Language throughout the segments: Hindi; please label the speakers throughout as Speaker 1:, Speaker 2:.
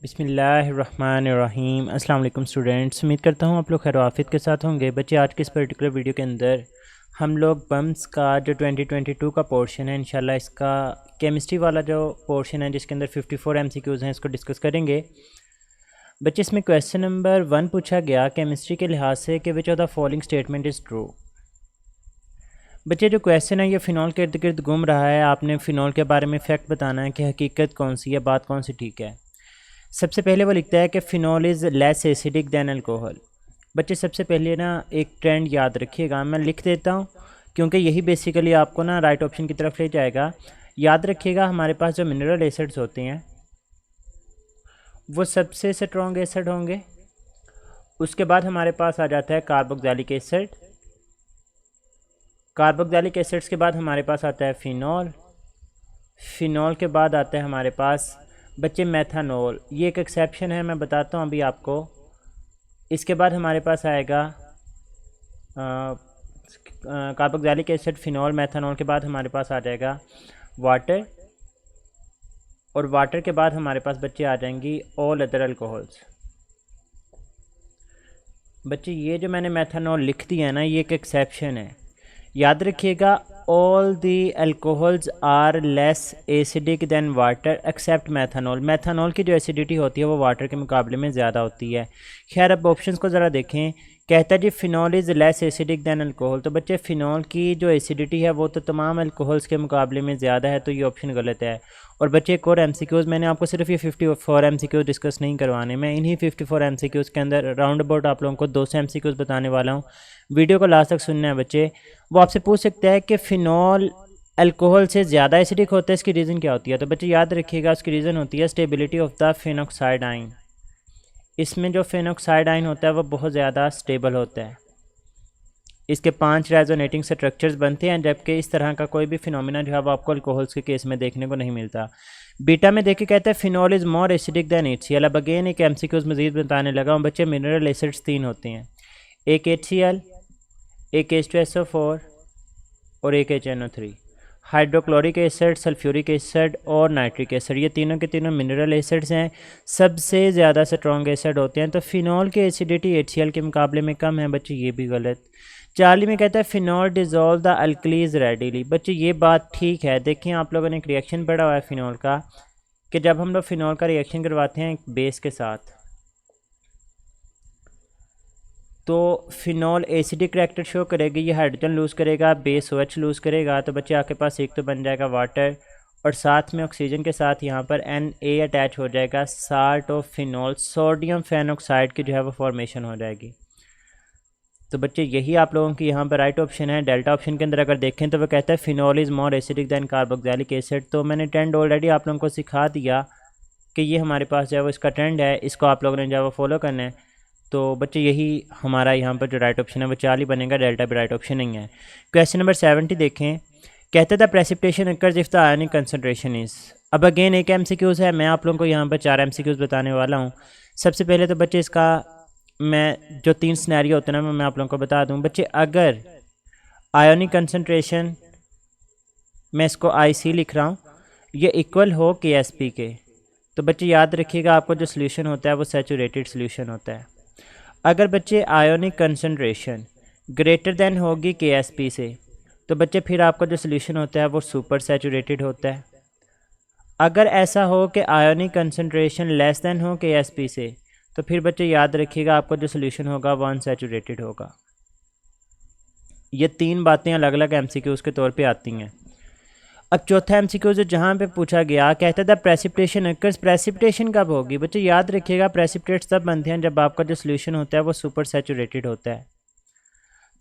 Speaker 1: बिस्मिल्लाहिर्रहमानिर्रहीम। अस्सलाम वालेकुम स्टूडेंट्स, उम्मीद करता हूँ आप लोग खैर आफियत के साथ होंगे। बच्चे, आज के इस पर्टिकुलर वीडियो के अंदर हम लोग बम्स का जो 2022 का पोर्शन है, इंशाल्लाह इसका केमिस्ट्री वाला जो पोर्शन है जिसके अंदर 54 MCQs हैं, इसको डिस्कस करेंगे। बच्चे, इसमें क्वेश्चन नंबर 1 पूछा गया केमिस्ट्री के लिहाज से कि विच of the following statement is true. बच्चे, जो क्वेश्चन है ये फ़िनॉल के इर्द गिर्द घूम रहा है। आपने फ़िनॉल के बारे में फैक्ट बताना है कि हकीकत कौन सी है, बात कौन सी ठीक है। सबसे पहले वो लिखता है कि phenol is less acidic than alcohol. बच्चे, सबसे पहले ना एक ट्रेंड याद रखिएगा, मैं लिख देता हूँ क्योंकि यही बेसिकली आपको ना राइट ऑप्शन की तरफ ले जाएगा। याद रखिएगा, हमारे पास जो मिनरल एसिड्स होते हैं वो सबसे स्ट्रॉन्ग एसिड होंगे। उसके बाद हमारे पास आ जाता है कार्बोक्सिलिक एसिड। कार्बोक्सिलिक एसिड्स के बाद हमारे पास आता है फ़िनॉल। फ़िनॉल के बाद आता है हमारे पास बच्चे मेथानॉल। ये एक एक्सेप्शन है, मैं बताता हूँ अभी आपको। इसके बाद हमारे पास आएगा कार्बोक्सिलिक एसिड, फ़िनॉल, मेथानॉल के बाद हमारे पास आ जाएगा वाटर। और वाटर के बाद हमारे पास बच्चे आ जाएंगी ऑल अदर अल्कोहल्स। बच्चे, ये जो मैंने मेथानॉल लिख दिया है ना, ये एक एक्सेप्शन है। याद रखिएगा, all the alcohols are less acidic than water except methanol. Methanol की जो एसिडिटी होती है वो वाटर के मुकाबले में ज़्यादा होती है। खैर, अब ऑप्शंस को ज़रा देखें। कहता है जी phenol is less acidic than alcohol. तो बच्चे, फ़िनॉल की जो एसिडिटी है वो तो तमाम अल्कोहल्स के मुकाबले में ज़्यादा है, तो ये ऑप्शन गलत है। और बच्चे, एक और MCQs, मैंने आपको सिर्फ ये 54 MCQs डिस्कस नहीं करवाने, मैं इन्हीं 54 MCQs के अंदर राउंड अबाउट आप लोगों को 200 MCQs बताने वाला हूँ। वीडियो को लास्ट तक सुनना है बच्चे। वो आपसे पूछ सकता है कि फ़िनॉल अल्कोहल से ज़्यादा एसिडिक होता है, इसकी रीज़न क्या होती है। तो बच्चे याद रखिएगा, उसकी रीज़न होती है स्टेबिलिटी ऑफ द फिनॉक्साइड आइन। इसमें जो फिनॉक्साइड आइन होता है वो बहुत ज़्यादा स्टेबल होता है। इसके 5 रेजोनेटिंग स्ट्रक्चर्स बनते हैं, जबकि इस तरह का कोई भी फिनोमिना जो है वो आपको अल्कोहल्स के केस में देखने को नहीं मिलता। बीटा में देखिए, कहता है phenol is more acidic than HCl। अब अगेन एक MCQs मज़ीद बताने लगा हूँ बच्चे। मिनरल एसिड्स 3 होते हैं, एक HCl, एक H2SO4 और एक HNO3। Hydrochloric acid, sulphuric acid और नाइट्रिक एसिड, ये तीनों के तीनों मिनरल एसिड्स हैं, सबसे ज़्यादा स्ट्रॉन्ग एसिड होते हैं। तो फ़िनॉल की एसिडिटी HCl के मुकाबले में कम है। बच्चे, ये भी गलत। 40 में कहता है phenol dissolve the alkalis readily. बच्चे, ये बात ठीक है। देखिए, आप लोगों ने एक रिएक्शन पढ़ा हुआ है फ़िनॉल का, कि जब हम लोग फ़िनॉल का रिएक्शन करवाते हैं एक बेस के साथ, तो फ़िनॉल एसिडिक करैक्टर शो करेगी, ये हाइड्रोजन लूज़ करेगा, बेस OH लूज़ करेगा। तो बच्चे, आपके पास एक तो बन जाएगा वाटर, और साथ में ऑक्सीजन के साथ यहाँ पर Na अटैच हो जाएगा, salt of phenol, sodium phenoxide की जो है वो फॉर्मेशन हो जाएगी। तो बच्चे, यही आप लोगों की यहाँ पर राइट ऑप्शन है। डेल्टा ऑप्शन के अंदर अगर देखें तो वो कहता है phenol is more acidic than carboxylic acid. तो मैंने ट्रेंड ऑलरेडी आप लोगों को सिखा दिया कि ये हमारे पास जो है वो इसका ट्रेंड है, इसको आप लोगों ने जो है वो फॉलो करना है। तो बच्चे, यही हमारा यहाँ पर जो राइट ऑप्शन है वो 4 ही बनेगा, डेल्टा भी राइट ऑप्शन नहीं है। क्वेश्चन नंबर 70 देखें। कहते था precipitation occurs if the ionic concentration is. अब अगेन एक MCQs है, मैं आप लोगों को यहाँ पर 4 MCQs बताने वाला हूँ। सबसे पहले तो बच्चे, इसका मैं जो 3 सिनेरियो होते हैं ना मैं आप लोगों को बता दूँ। बच्चे, अगर आयोनिक कंसनट्रेशन, मैं इसको IC लिख रहा हूँ, ये इक्वल हो KSP के, तो बच्चे याद रखिएगा आपको जो सोल्यूशन होता है वो सैचुरेटेड सोल्यूशन होता है। अगर बच्चे आयोनिक कंसनट्रेशन ग्रेटर देन होगी KSP से, तो बच्चे फिर आपका जो सोल्यूशन होता है वो सुपर सैचुरेटेड होता है। अगर ऐसा हो कि आयोनिक कंसनट्रेशन लेस देन हो KSP से, तो फिर बच्चे याद रखिएगा आपका जो सोल्यूशन होगा वो अनसैचुरेटेड होगा। ये 3 बातें अलग अलग MCQs के तौर पे आती हैं। अब चौथा MCQ जो जहाँ पे पूछा गया, कहता था प्रेसिपिटेशन अकर्स, प्रेसिपिटेशन कब होगी। बच्चे, याद रखिएगा प्रेसिपिटेट्स तब बनते हैं जब आपका जो सोल्यूशन होता है वो सुपर सैचुरेटेड होता है।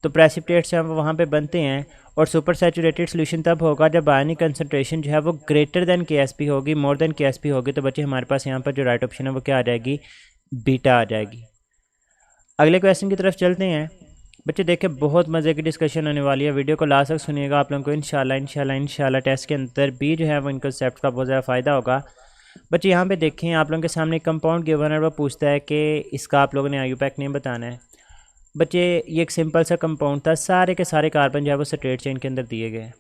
Speaker 1: तो प्रेसिपिटेट्स हैं वो वहाँ पे बनते हैं, और सुपर सैचुरेटेड सोल्यूशन तब होगा जब आयनिक कंसनट्रेशन जो है वो ग्रेटर देन KSP होगी, मोर देन KSP होगी। तो बच्चे, हमारे पास यहाँ पर जो राइट ऑप्शन है वो क्या आ जाएगी, बीटा आ जाएगी। अगले क्वेश्चन की तरफ चलते हैं। बच्चे देखिए, बहुत मज़े की डिस्कशन होने वाली है, वीडियो को लास्ट तक सुनिएगा। आप लोगों को इंशाल्लाह टेस्ट के अंदर भी जो है वो इन कंसेप्ट का बहुत ज़्यादा फ़ायदा होगा। बच्चे, यहाँ पे देखें, आप लोगों के सामने एक कंपाउंड गिवन है, वो पूछता है कि इसका आप लोगों ने IUPAC नेम बताना है। बच्चे, ये एक सिंपल सा कंपाउंड था, सारे के सारे कार्बन जो है वो स्ट्रेट चेन के अंदर दिए गए,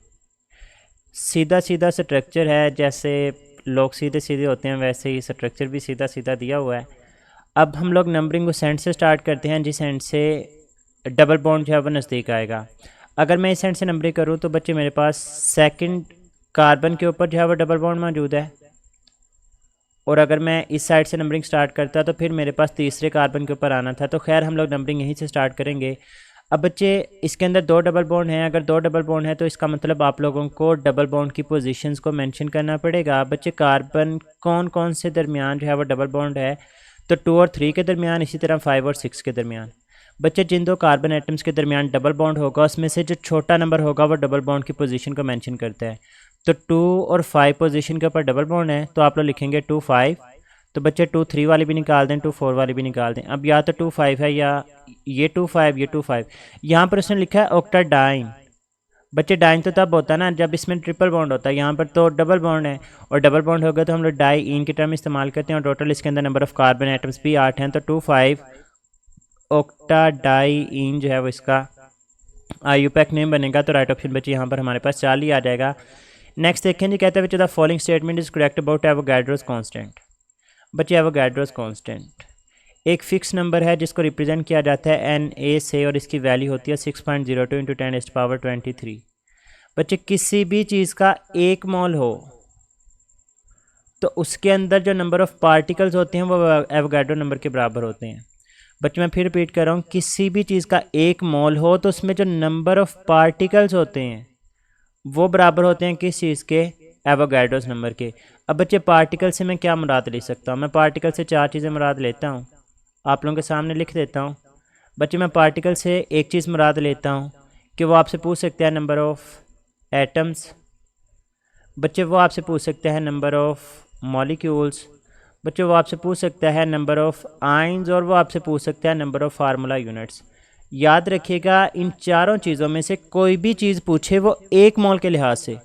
Speaker 1: सीधा सीधा स्ट्रक्चर है, जैसे लोग सीधे सीधे होते हैं वैसे ही स्ट्रक्चर भी सीधा सीधा दिया हुआ है। अब हम लोग नंबरिंग उस एंड से स्टार्ट करते हैं जिस एंड से डबल बॉन्ड जो है वो नज़दीक आएगा। अगर मैं इस एंड से नंबरिंग करूँ तो बच्चे मेरे पास सेकंड कार्बन के ऊपर जो है वो डबल बॉन्ड मौजूद है, और अगर मैं इस साइड से नंबरिंग स्टार्ट करता तो फिर मेरे पास तीसरे कार्बन के ऊपर आना था। तो खैर हम लोग नंबरिंग यहीं से स्टार्ट करेंगे। अब बच्चे इसके अंदर 2 डबल बॉन्ड हैं, अगर 2 डबल बॉन्ड है तो इसका मतलब आप लोगों को डबल बॉन्ड की पोजीशंस को मेंशन करना पड़ेगा। बच्चे कार्बन कौन कौन से दरमियान जो है वो डबल बॉन्ड है, तो 2 और 3 के दरमियान, इसी तरह 5 और 6 के दरमियान। बच्चे जिन 2 कार्बन एटम्स के दरमियान डबल बॉन्ड होगा उसमें से जो छोटा नंबर होगा वो डबल बॉन्ड की पोजीशन को मेंशन करता है। तो 2 और 5 पोजीशन के ऊपर डबल बॉन्ड है तो आप लोग लिखेंगे 2 5। तो बच्चे 2 3 वाली भी निकाल दें, 2 4 वाली भी निकाल दें। अब या तो 2 5 है या ये 2 5 ये 2 5। यहाँ पर उसने लिखा है ऑक्टाडाइन। बच्चे डाइन तो तब होता है ना जब इसमें ट्रिपल बॉन्ड होता है, यहाँ पर तो डबल बॉन्ड है, और डबल बॉन्ड होगा तो हम लोग डाई इन की टर्म इस्तेमाल करते हैं, और टोटल इसके अंदर नंबर ऑफ कार्बन एटम्स भी 8 हैं। तो 2 5 ऑक्टाडाइन जो है वो इसका आईयूपैक नेम बनेगा। तो राइट ऑप्शन बच्चे यहाँ पर हमारे पास 4 ही आ जाएगा। नेक्स्ट देखें जी, कहते हैं बच्चे the following statement is correct about Avogadro's constant. बच्चे एवोगाड्रोस कांस्टेंट एक फ़िक्स नंबर है जिसको रिप्रेजेंट किया जाता है Na से, और इसकी वैल्यू होती है 6.02 × 10⁻23। बच्चे किसी भी चीज़ का 1 मोल हो तो उसके अंदर जो नंबर ऑफ़ पार्टिकल्स होते हैं वो एवोगाड्रो नंबर के बराबर होते हैं। बच्चे मैं फिर रिपीट कर रहा हूँ, किसी भी चीज़ का 1 मोल हो तो उसमें जो नंबर ऑफ़ पार्टिकल्स होते हैं वो बराबर होते हैं किस चीज़ के, एवोगाड्रोस नंबर के। अब बच्चे पार्टिकल से मैं क्या मुराद ले सकता हूँ, मैं पार्टिकल से 4 चीज़ें मुराद लेता हूँ, आप लोगों के सामने लिख देता हूँ। बच्चे मैं पार्टिकल से एक चीज़ मुराद लेता हूँ कि वो आपसे पूछ सकते हैं नंबर ऑफ़ एटम्स। बच्चे वो आपसे पूछ सकते हैं नंबर ऑफ़ मॉलिक्यूल्स। बच्चे वो आपसे पूछ सकता है नंबर ऑफ़ आयंस, और वो आपसे पूछ सकता है नंबर ऑफ़ फार्मूला यूनिट्स। याद रखिएगा इन चारों चीज़ों में से कोई भी चीज़ पूछे वो 1 मोल के लिहाज से,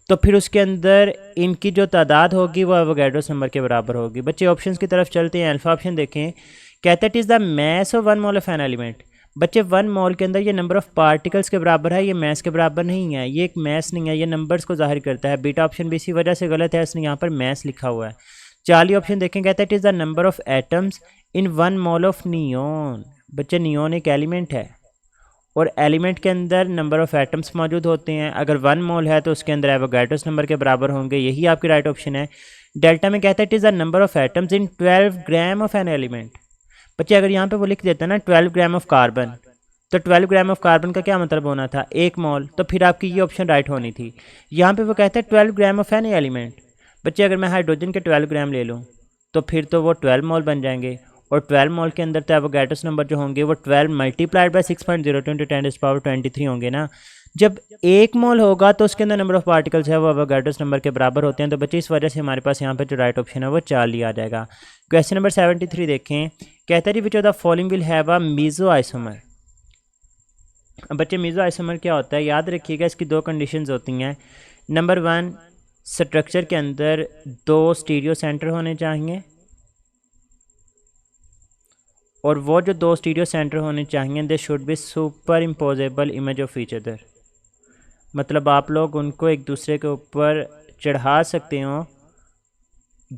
Speaker 1: तो फिर उसके अंदर इनकी जो तादाद होगी वो एवोगाड्रोस नंबर के बराबर होगी। बच्चे ऑप्शंस की तरफ चलते हैं। अल्फा ऑप्शन देखें, कहता है it is the mass of 1 mole of an element. बच्चे 1 मोल के अंदर ये नंबर ऑफ़ पार्टिकल्स के बराबर है, ये मैस के बराबर नहीं है, ये एक मैस नहीं है, ये नंबर्स को जाहिर करता है। बीटा ऑप्शन भी इसी वजह से गलत है, इसने यहाँ पर मैस लिखा हुआ है। चार्ली ऑप्शन देखें, कहता है it is the number of atoms in 1 mole of neon. बच्चे नियोन एक एलिमेंट है और एलिमेंट के अंदर नंबर ऑफ़ एटम्स मौजूद होते हैं। अगर 1 मोल है तो उसके अंदर एवोगाड्रोस नंबर के बराबर होंगे, यही आपकी राइट ऑप्शन है। डेल्टा में कहता है it is the number of atoms in 12 gram of an element. बच्चे अगर यहाँ पे वो लिख देता ना 12 ग्राम ऑफ कार्बन, तो 12 ग्राम ऑफ कार्बन का क्या मतलब होना था, 1 मोल, तो फिर आपकी ये ऑप्शन राइट होनी थी। यहाँ पे वो कहता है 12 ग्राम ऑफ एनी एलिमेंट। बच्चे अगर मैं हाइड्रोजन के 12 ग्राम ले लूँ तो फिर तो वो 12 मोल बन जाएंगे, और 12 मोल के अंदर तो एवोगाड्रोस नंबर जो होंगे वो 12 मल्टीप्लाइड बाय 6.02 × 10⁻23 होंगे ना। जब 1 मोल होगा तो उसके अंदर नंबर ऑफ़ पार्टिकल्स है वो एवोगाड्रोस नंबर के बराबर होते हैं। तो बच्चे इस वजह से हमारे पास यहाँ पर जो राइट ऑप्शन है वो 4 आ जाएगा। क्वेश्चन नंबर 73 देखें, कहता है which of the following will have a meso isomer. बच्चे मीजो आइसोमर क्या होता है, याद रखिएगा इसकी 2 कंडीशंस होती हैं। नंबर 1, स्ट्रक्चर के अंदर 2 स्टीरियो सेंटर होने चाहिए, और वो जो 2 स्टीरियो सेंटर होने चाहिए they should be super imposable image of each other. मतलब आप लोग उनको एक दूसरे के ऊपर चढ़ा सकते हो,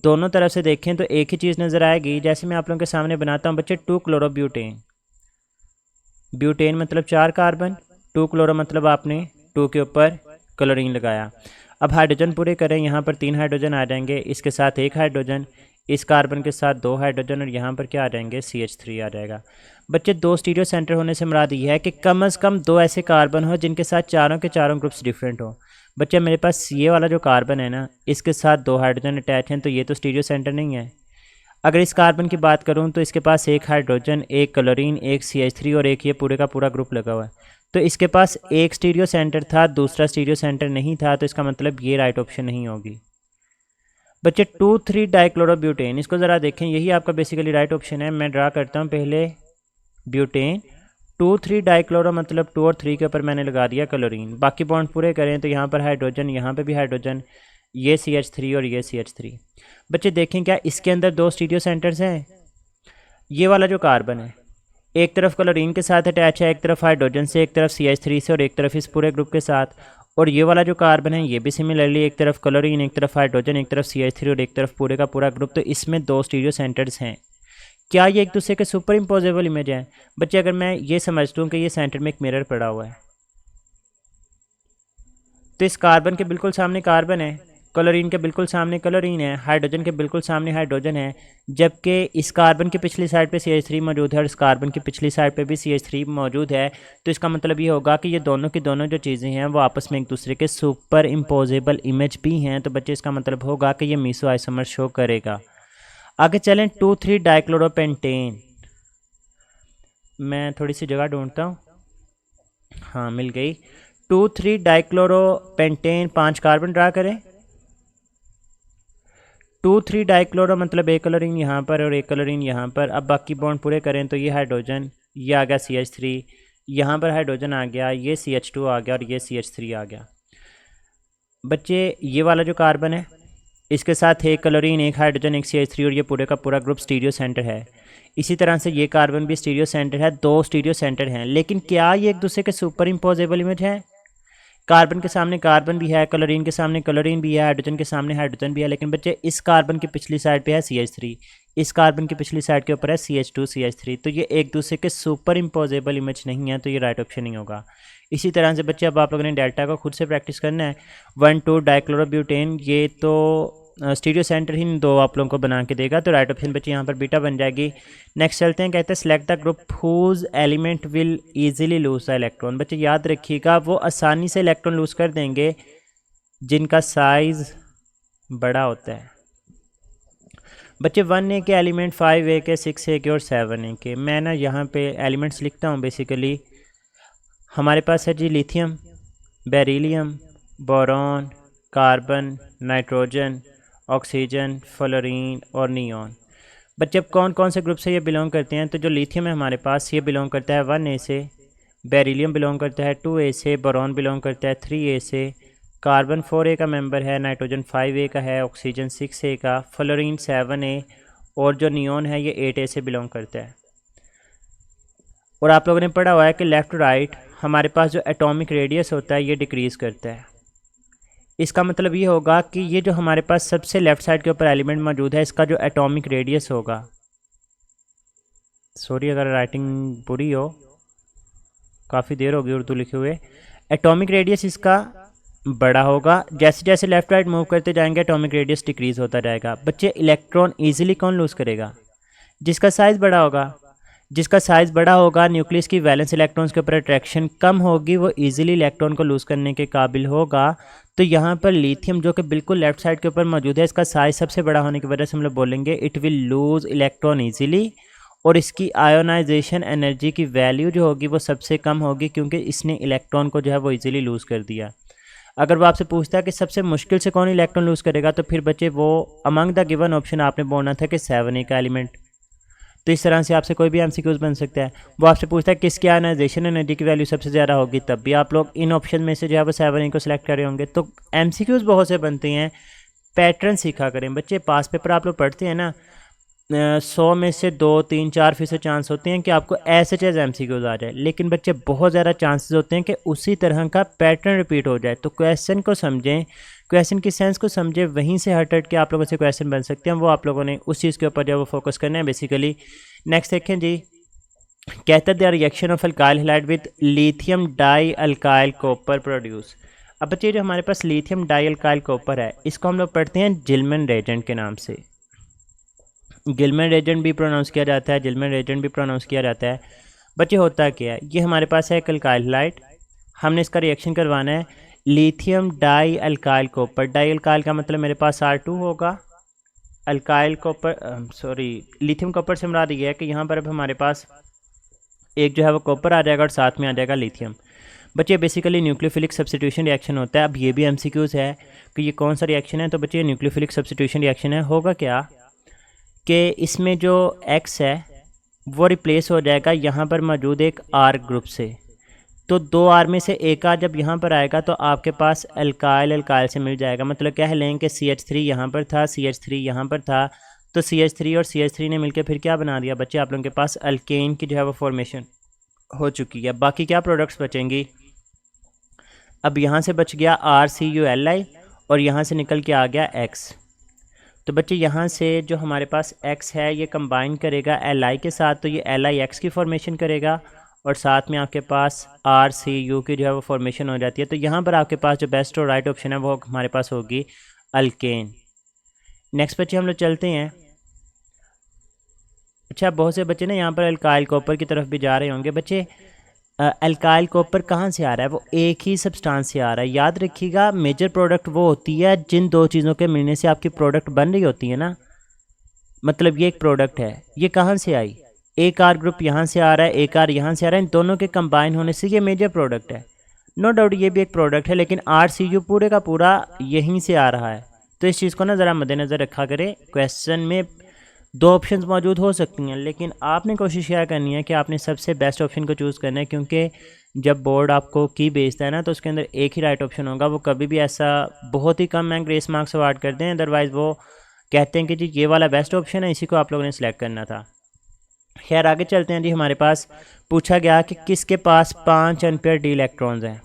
Speaker 1: दोनों तरफ से देखें तो एक ही चीज़ नज़र आएगी। जैसे मैं आप लोगों के सामने बनाता हूँ बच्चे 2 क्लोरोब्यूटेन। ब्यूटेन मतलब 4 कार्बन, 2 क्लोरो मतलब आपने 2 के ऊपर क्लोरीन लगाया। अब हाइड्रोजन पूरे करें, यहाँ पर 3 हाइड्रोजन आ जाएंगे, इसके साथ 1 हाइड्रोजन, इस कार्बन के साथ 2 हाइड्रोजन, और यहाँ पर क्या आ जाएंगे, CH3 आ जाएगा। बच्चे 2 स्टीरियो सेंटर होने से मुराद ये है कि कम से कम 2 ऐसे कार्बन हो जिनके साथ चारों के चारों ग्रुप्स डिफरेंट हो। बच्चे मेरे पास ये वाला जो कार्बन है ना, इसके साथ 2 हाइड्रोजन अटैच हैं, तो ये तो स्टीरियो सेंटर नहीं है। अगर इस कार्बन की बात करूँ तो इसके पास 1 हाइड्रोजन, 1 क्लोरीन, 1 CH3 और 1 ये पूरे का पूरा ग्रुप लगा हुआ है। तो इसके पास 1 स्टीरियो सेंटर था, दूसरा स्टीरियो सेंटर नहीं था, तो इसका मतलब ये राइट ऑप्शन नहीं होगी। बच्चे 2,3 डाइक्लोरोब्यूटेन, इसको ज़रा देखें, यही आपका बेसिकली राइट ऑप्शन है। मैं ड्रा करता हूँ पहले ब्यूटेन, 2,3 डाइक्लोरो मतलब 2 और 3 के ऊपर मैंने लगा दिया क्लोरीन। बाकी बॉन्ड पूरे करें तो यहाँ पर हाइड्रोजन, यहाँ पे भी हाइड्रोजन, ये CH3 और ये CH3। बच्चे देखें क्या इसके अंदर 2 स्टीरियो सेंटर्स हैं। ये वाला जो कार्बन है एक तरफ क्लोरीन के साथ अटैच है, एक तरफ हाइड्रोजन से, एक तरफ CH3 से और एक तरफ इस पूरे ग्रुप के साथ, और ये वाला जो कार्बन है ये भी सिमिलरली एक तरफ क्लोरीन, एक तरफ हाइड्रोजन, एक तरफ CH3 और एक तरफ पूरे का पूरा ग्रुप। तो इसमें 2 स्टीरियो सेंटर्स हैं। क्या ये एक दूसरे के सुपर इम्पोजेबल इमेज हैं? बच्चे अगर मैं ये समझता हूँ कि ये सेंटर में एक मिरर पड़ा हुआ है, तो इस कार्बन के बिल्कुल सामने कार्बन है, क्लोरीन के बिल्कुल सामने क्लोरीन है, हाइड्रोजन के बिल्कुल सामने हाइड्रोजन है, जबकि इस कार्बन की पिछली साइड पे CH3 मौजूद है और इस कार्बन की पिछली साइड पे भी CH3 मौजूद है। तो इसका मतलब ये होगा कि ये दोनों की दोनों जो चीज़ें हैं वो आपस में एक दूसरे के सुपर इम्पोजेबल इमेज भी हैं। तो बच्चे इसका मतलब होगा कि ये मीसो आइसोमर शो करेगा। आगे चलें 2,3 डाइक्लोरोपेंटेन। मैं थोड़ी सी जगह ढूंढता हूँ, हाँ मिल गई। 2,3 डाइक्लोरोपेंटेन, 5 कार्बन ड्रा करें। 2,3 डाइक्लोरो मतलब एक क्लोरीन यहाँ पर और एक क्लोरीन यहाँ पर। अब बाकी बॉन्ड पूरे करें तो ये हाइड्रोजन, ये आ गया CH3, यहाँ पर हाइड्रोजन आ गया, ये CH2 आ गया और ये CH3 आ गया। बच्चे ये वाला जो कार्बन है इसके साथ एक क्लोरीन, एक हाइड्रोजन, एक CH3 और ये पूरे का पूरा ग्रुप स्टीरियो सेंटर है। इसी तरह से ये कार्बन भी स्टीरियो सेंटर है, 2 स्टीरियो सेंटर हैं। लेकिन क्या ये एक दूसरे के सुपर इम्पोजेबल इमेज है? कार्बन के सामने कार्बन भी है, क्लोरीन के सामने क्लोरीन भी है, हाइड्रोजन के सामने हाइड्रोजन भी है। लेकिन बच्चे इस कार्बन की पिछली साइड पे है CH3, इस कार्बन की पिछली साइड के ऊपर है CH2 CH3। तो ये एक दूसरे के सुपर इम्पोजेबल इमेज नहीं है, तो ये राइट ऑप्शन नहीं होगा। इसी तरह से बच्चे अब आप लोगों ने डेल्टा को खुद से प्रैक्टिस करना है। 1,2 डाइक्लोरोब्यूटेन, ये तो स्टीरियो सेंटर ही 2 आप लोगों को बना के देगा, तो राइट ऑप्शन बच्चे यहाँ पर बीटा बन जाएगी। नेक्स्ट चलते हैं, कहते हैं select the group whose element will easily lose the electron. बच्चे याद रखिएगा वो आसानी से इलेक्ट्रॉन लूज कर देंगे जिनका साइज बड़ा होता है। बच्चे 1A के एलिमेंट 5A के, 6A के और 7A के। मैं ना यहाँ पे एलिमेंट्स लिखता हूँ। बेसिकली हमारे पास है जी lithium, beryllium, boron, carbon, nitrogen, oxygen, fluorine और नियॉन। बच्चे अब कौन कौन से ग्रुप से ये बिलोंग करते हैं? तो जो लिथियम है हमारे पास ये बिलोंग करता है 1A से, बेरिलियम बिलोंग करता है 2A से, बोरॉन बिलोंग करता है 3A से, कार्बन 4A का मेंबर है, नाइट्रोजन 5A का है, ऑक्सीजन 6A का, फ्लोरीन 7A और जो नियॉन है ये 8A से बिलोंग करता है। और आप लोगों ने पढ़ा हुआ है कि लेफ़्ट टू राइट हमारे पास जो एटॉमिक रेडियस होता है ये डिक्रीज़ करता है। इसका मतलब ये होगा कि ये जो हमारे पास सबसे लेफ़्ट साइड के ऊपर एलिमेंट मौजूद है इसका जो एटॉमिक रेडियस होगा, सॉरी अगर राइटिंग बुरी हो, काफ़ी देर होगी उर्दू लिखे हुए, एटॉमिक रेडियस इसका बड़ा होगा। जैसे जैसे लेफ़्ट राइट मूव करते जाएंगे एटॉमिक रेडियस डिक्रीज़ होता जाएगा। बच्चे इलेक्ट्रॉन ईजिली कौन लूज़ करेगा? जिसका साइज़ बड़ा होगा। जिसका साइज़ बड़ा होगा, न्यूक्लियस की वैलेंस इलेक्ट्रॉन्स के ऊपर अट्रैक्शन कम होगी, वो इजीली इलेक्ट्रॉन को लूज़ करने के काबिल होगा। तो यहाँ पर लिथियम जो कि बिल्कुल लेफ्ट साइड के ऊपर मौजूद है, इसका साइज़ सबसे बड़ा होने की वजह से हम लोग बोलेंगे it will lose electron easily, और इसकी आयोनाइजेशन एनर्जी की वैल्यू जो होगी वो सबसे कम होगी क्योंकि इसने इलेक्ट्रॉन को जो है वो ईजिली लूज़ कर दिया। अगर वो आपसे पूछता है कि सबसे मुश्किल से कौन इलेक्ट्रॉन लूज़ करेगा, तो फिर बच्चे वो अमंग द गिवन ऑप्शन आपने बोलना था कि 7A का एलिमेंट। तो इस तरह से आपसे कोई भी MCQs बन सकता है। वो आपसे पूछता है किसकी आयोनाइजेशन एनर्जी की वैल्यू सबसे ज़्यादा होगी, तब भी आप लोग इन ऑप्शन में से जो है वो 7A को सिलेक्ट कर रहे होंगे। तो MCQs बहुत से बनते हैं, पैटर्न सीखा करें बच्चे। पास पेपर आप लोग पढ़ते हैं ना, 100 में से 2-3-4% चांस होते हैं कि आपको ऐसे चीज़ MCQs आ जाए, लेकिन बच्चे बहुत ज़्यादा चांसेस होते हैं कि उसी तरह का पैटर्न रिपीट हो जाए। तो क्वेश्चन को समझें, क्वेश्चन की सेंस को समझे, वहीं से हट के आप लोगों से क्वेश्चन बन सकते हैं। वो आप लोगों ने उस चीज़ के ऊपर जो वो फोकस करना है बेसिकली। नेक्स्ट देखें जी, कहता है the reaction of alkyl halide with lithium die alkyl copper produce. अब बच्चे जो हमारे पास लिथियम डाई अल्काइल कॉपर है इसको हम लोग पढ़ते हैं जिल्मन रेजेंट के नाम से। गिलमैन रेजेंट भी प्रोनाउंस किया जाता है, जिल्मन रेजेंट भी प्रोनाउंस किया जाता है। बच्चे होता क्या है, ये हमारे पास है एक अल्काइल हैलाइड, हमने इसका रिएक्शन करवाना है lithium die alkyl copper. Die alkyl का मतलब मेरे पास R2 होगा, alkyl copper sorry lithium copper से मुराद ये है कि यहाँ पर अब हमारे पास एक जो है वो कॉपर आ जाएगा और साथ में आ जाएगा लिथियम। बच्चे बेसिकली न्यूक्लियोफिलिक सब्स्टिट्यूशन रिएक्शन होता है। अब ये भी MCQs है कि ये कौन सा रिएक्शन है, तो बच्चे न्यूक्लियोफिलिक सब्स्टिट्यूशन रिएक्शन है। होगा क्या कि इसमें जो X है वो रिप्लेस हो जाएगा यहाँ पर मौजूद एक R ग्रुप से। तो 2 R में से एक R जब यहाँ पर आएगा तो आपके पास अल्काइल अल्काइल से मिल जाएगा। मतलब क्या है, लें कि CH3 यहाँ पर था, CH3 यहाँ पर था, तो CH3 और CH3 ने मिलकर फिर क्या बना दिया बच्चे, आप लोगों के पास अल्केन की जो है वो फॉर्मेशन हो चुकी है। बाकी क्या प्रोडक्ट्स बचेंगी, अब यहाँ से बच गया RCuLi और यहाँ से निकल के आ गया X। तो बच्चे यहाँ से जो हमारे पास X है ये कंबाइन करेगा Li के साथ, तो ये LiX की फॉर्मेशन करेगा और साथ में आपके पास RCu की जो है वो फॉर्मेशन हो जाती है। तो यहाँ पर आपके पास जो बेस्ट और राइट ऑप्शन है वो हमारे पास होगी अल्केन। नेक्स्ट बच्चे हम लोग चलते हैं। अच्छा, बहुत से बच्चे ना यहाँ पर अल्काइल कॉपर की तरफ भी जा रहे होंगे। बच्चे अल्काइल कॉपर कहाँ से आ रहा है? वो एक ही सब्सटेंस से आ रहा है। याद रखिएगा, मेजर प्रोडक्ट वो होती है जिन दो चीज़ों के मिलने से आपकी प्रोडक्ट बन रही होती है ना। मतलब ये एक प्रोडक्ट है, ये कहाँ से आई? एक आर ग्रुप यहाँ से आ रहा है, एक आर यहाँ से आ रहा है, इन दोनों के कंबाइन होने से ये मेजर प्रोडक्ट है। नो डाउट ये भी एक प्रोडक्ट है, लेकिन RCu पूरे का पूरा यहीं से आ रहा है। तो इस चीज़ को ना ज़रा मद्देनज़र रखा करें। क्वेश्चन में दो ऑप्शंस मौजूद हो सकती हैं, लेकिन आपने कोशिश यह करनी है कि आपने सबसे बेस्ट ऑप्शन को चूज़ करना है, क्योंकि जब बोर्ड आपको की भेजता है ना तो उसके अंदर एक ही राइट ऑप्शन होगा। वो कभी भी ऐसा बहुत ही कम ग्रेस मार्क्स अवार्ड करते हैं, अदरवाइज़ वो कहते हैं कि जी ये वाला बेस्ट ऑप्शन है, इसी को आप लोगों ने सिलेक्ट करना था। खैर आगे चलते हैं जी। हमारे पास पूछा गया कि किसके पास 5 अनपेयर डी इलेक्ट्रॉन्स हैं।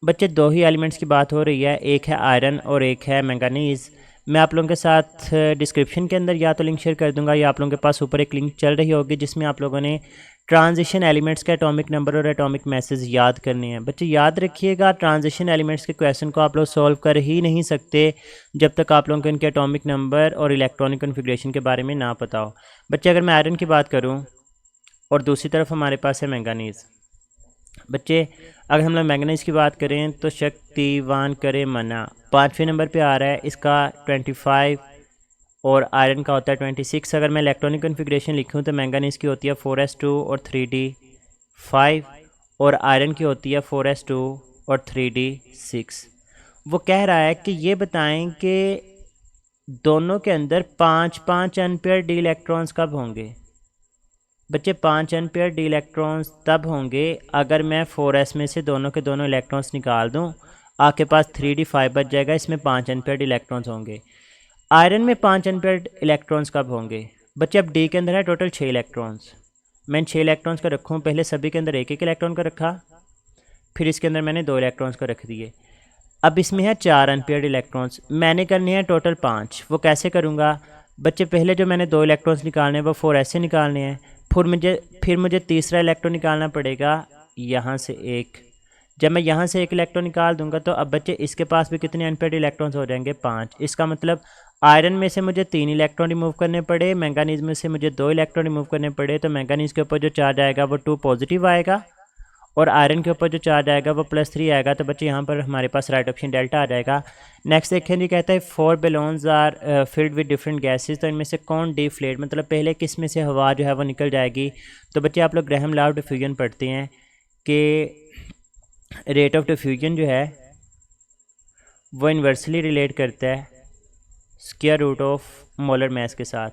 Speaker 1: बच्चे दो ही एलिमेंट्स की बात हो रही है, एक है आयरन और एक है मैंगनीज़। मैं आप लोगों के साथ डिस्क्रिप्शन के अंदर या तो लिंक शेयर कर दूंगा या आप लोगों के पास ऊपर एक लिंक चल रही होगी जिसमें आप लोगों ने ट्रांजिशन एलिमेंट्स के एटॉमिक नंबर और एटॉमिक मैसेज याद करने हैं। बच्चे याद रखिएगा, ट्रांजिशन एलिमेंट्स के क्वेश्चन को आप लोग सॉल्व कर ही नहीं सकते जब तक आप लोगों को इनके एटॉमिक नंबर और इलेक्ट्रॉनिक कॉन्फ़िगरेशन के बारे में ना पता हो। बच्चे अगर मैं आयरन की बात करूँ और दूसरी तरफ हमारे पास है मैंगनीज़। बच्चे अगर हम लोग मैंगनीज़ की बात करें तो शक्तिवान करे मना 5वें नंबर पे आ रहा है, इसका 25 और आयरन का होता है 26। अगर मैं इलेक्ट्रॉनिक कॉन्फ़िगरेशन लिखूं तो मैंगनीज़ की होती है 4s2 और 3d5 और आयरन की होती है 4s2 और 3d6। वो कह रहा है कि ये बताएं कि दोनों के अंदर 5 अनपेयर डी इलेक्ट्रॉन्स कब होंगे। बच्चे 5 अनपेयर डी इलेक्ट्रॉन्स तब होंगे अगर मैं 4s में से दोनों के दोनों इलेक्ट्रॉन्स निकाल दूं, आपके पास 3d5 बच जाएगा, इसमें 5 अनपेयर इलेक्ट्रॉन्स होंगे। आयरन में 5 अनपेयर इलेक्ट्रॉन्स कब होंगे? बच्चे अब डी के अंदर है टोटल 6 इलेक्ट्रॉन्स। मैं 6 इलेक्ट्रॉन्स का रखूँ, पहले सभी के अंदर एक एक इलेक्ट्रॉन का रखा, फिर इसके अंदर मैंने 2 इलेक्ट्रॉन्स का रख दिए। अब इसमें है 4 अनपेयर इलेक्ट्रॉन्स, मैंने करने हैं टोटल 5। वो कैसे करूँगा? बच्चे पहले जो मैंने 2 इलेक्ट्रॉन्स निकालने हैं वो 4s से निकालने हैं, फिर मुझे तीसरा इलेक्ट्रॉन निकालना पड़ेगा यहाँ से एक। जब मैं यहाँ से एक इलेक्ट्रॉन निकाल दूंगा तो अब बच्चे इसके पास भी कितने अनपेयर्ड इलेक्ट्रॉन्स हो जाएंगे? 5। इसका मतलब आयरन में से मुझे 3 इलेक्ट्रॉन रिमूव करने पड़े, मैंगनीज़ में से मुझे 2 इलेक्ट्रॉन रिमूव करने पड़े। तो मैंगनीज़ के ऊपर जो चार्ज आएगा वो 2 पॉजिटिव आएगा और आयरन के ऊपर जो चार्ज आएगा वो +3 आएगा। तो बच्चे यहाँ पर हमारे पास राइट ऑप्शन डेल्टा आ जाएगा। नेक्स्ट देखें जी, कहता है 4 balloons are filled with different gases. तो इनमें से कौन डिफ्लेट, मतलब पहले किस में से हवा जो है वो निकल जाएगी। तो बच्चे आप लोग ग्राहम लॉ ऑफ डिफ्यूजन पढ़ते हैं कि रेट ऑफ डिफ्यूजन जो है वो इन्वर्सली रिलेट करता है square root of molar mass के साथ।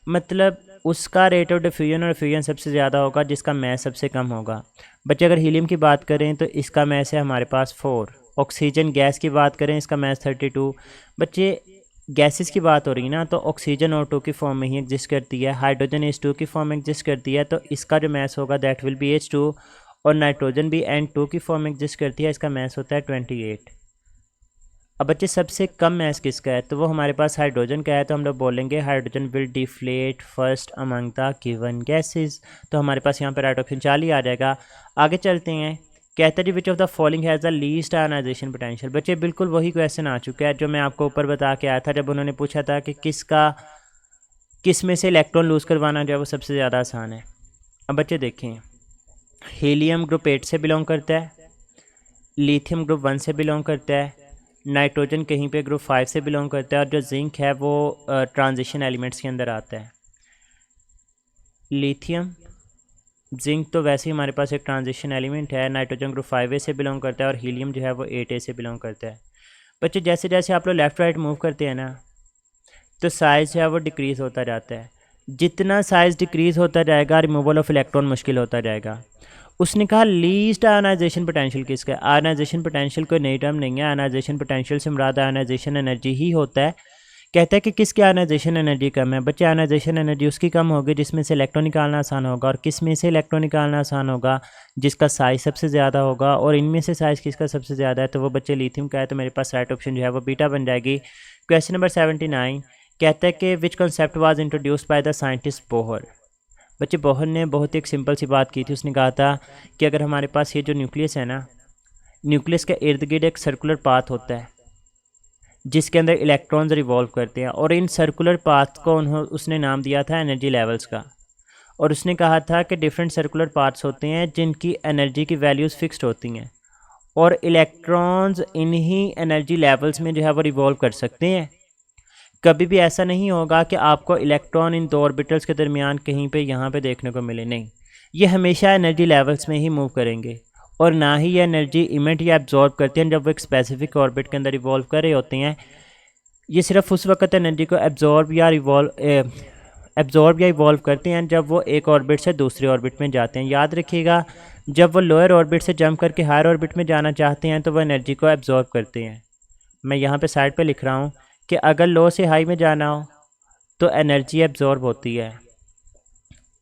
Speaker 1: मतलब उसका रेट ऑफ डिफ्यूजन और फ्यूजन सबसे ज़्यादा होगा जिसका मैस सबसे कम होगा। बच्चे अगर हीलियम की बात करें तो इसका मैस है हमारे पास 4। ऑक्सीजन गैस की बात करें इसका मैस 32। बच्चे गैसेस की बात हो रही है ना, तो ऑक्सीजन O2 की फॉर्म में ही एग्जिस्ट करती है, हाइड्रोजन H2 की फॉर्म में एग्जिस्ट करती है, तो इसका जो मैस होगा दैट विल बी H2। और नाइट्रोजन भी N2 की फॉर्म में एग्जिस्ट करती है, इसका मैस होता है 28। अब बच्चे सबसे कम मैस किसका है? तो वो हमारे पास हाइड्रोजन का है। तो हम लोग बोलेंगे hydrogen will deflate first among the given gases. तो हमारे पास यहाँ पर राइट ऑप्शन 40 आ जाएगा। आगे चलते हैं। कहता है which of the following has the least ionisation potential. बच्चे बिल्कुल वही क्वेश्चन आ चुका है जो मैं आपको ऊपर बता के आया था जब उन्होंने पूछा था कि किस में से इलेक्ट्रॉन लूज़ करवाना जो है वो सबसे ज़्यादा आसान है। अब बच्चे देखें, हीलियम ग्रुप 8 से बिलोंग करता है, लिथियम ग्रुप 1 से बिलोंग करता है, नाइट्रोजन कहीं पे ग्रुप 5 से बिलोंग करता है और जो जिंक है वो ट्रांजिशन एलिमेंट्स के अंदर आता है। लिथियम जिंक तो वैसे ही हमारे पास एक ट्रांजिशन एलिमेंट है। नाइट्रोजन ग्रुप 5A से बिलोंग करता है और हीलियम जो है वो 8A से बिलोंग करता है। बच्चे जैसे जैसे आप लोग लेफ़्ट राइट मूव करते हैं ना तो साइज़ जो है वो डिक्रीज़ होता जाता है। जितना साइज़ डिक्रीज़ होता जाएगा रिमूवल ऑफ इलेक्ट्रॉन मुश्किल होता जाएगा। उसने कहा लीस्ट आयनाइजेशन पोटेंशियल किसका है? आयनाइजेशन पोटेंशियल कोई नई टर्म नहीं है। आयनाइजेशन पोटेंशियल से मुराद आयनाइजेशन एनर्जी ही होता है कहता है कि किसकी आयनाइजेशन एनर्जी कम है। बच्चे आयनाइजेशन एनर्जी उसकी कम होगी जिसमें से इलेक्ट्रॉन निकालना आसान होगा, और किस में से इलेक्ट्रॉन निकालना आसान होगा, जिसका साइज सबसे ज़्यादा होगा। और इनमें से साइज किसका सबसे ज़्यादा है, तो वो बच्चे लिथियम का है। तो मेरे पास राइट ऑप्शन जो है वो बीटा बन जाएगी। क्वेश्चन नंबर 79 कहता है कि विच concept was introduced by the scientist Bohr. बच्चे बोहर ने बहुत ही एक सिंपल सी बात की थी। उसने कहा था कि अगर हमारे पास ये जो न्यूक्लियस है ना, न्यूक्लियस के इर्द गिर्द एक सर्कुलर पाथ होता है जिसके अंदर इलेक्ट्रॉन्स रिवॉल्व करते हैं, और इन सर्कुलर पाथ को उसने नाम दिया था एनर्जी लेवल्स का। और उसने कहा था कि डिफरेंट सर्कुलर पाथ्स होते हैं जिनकी एनर्जी की वैल्यूज़ फिक्स्ड होती हैं, और इलेक्ट्रॉन्स इन्हीं एनर्जी लेवल्स में जो है वो रिवॉल्व कर सकते हैं। कभी भी ऐसा नहीं होगा कि आपको इलेक्ट्रॉन इन दो ऑर्बिटल्स के दरमियान कहीं पे यहाँ पे देखने को मिले, नहीं, ये हमेशा एनर्जी लेवल्स में ही मूव करेंगे। और ना ही ये एनर्जी इमिट या एब्जॉर्ब करते हैं जब वो एक स्पेसिफिक ऑर्बिट के अंदर इवॉल्व कर रहे होते हैं। ये सिर्फ उस वक्त एनर्जी को एब्जॉर्ब या इवॉल्व करते हैं जब वो एक ऑर्बिट से दूसरे ऑर्बिट में जाते हैं। याद रखिएगा, जब वो लोअर ऑर्बिट से जंप करके हायर ऑर्बिट में जाना चाहते हैं तो वो एनर्जी को एब्जॉर्ब करते हैं। मैं यहाँ पे साइड पे लिख रहा हूँ कि अगर लो से हाई में जाना हो तो एनर्जी एब्जॉर्ब होती है,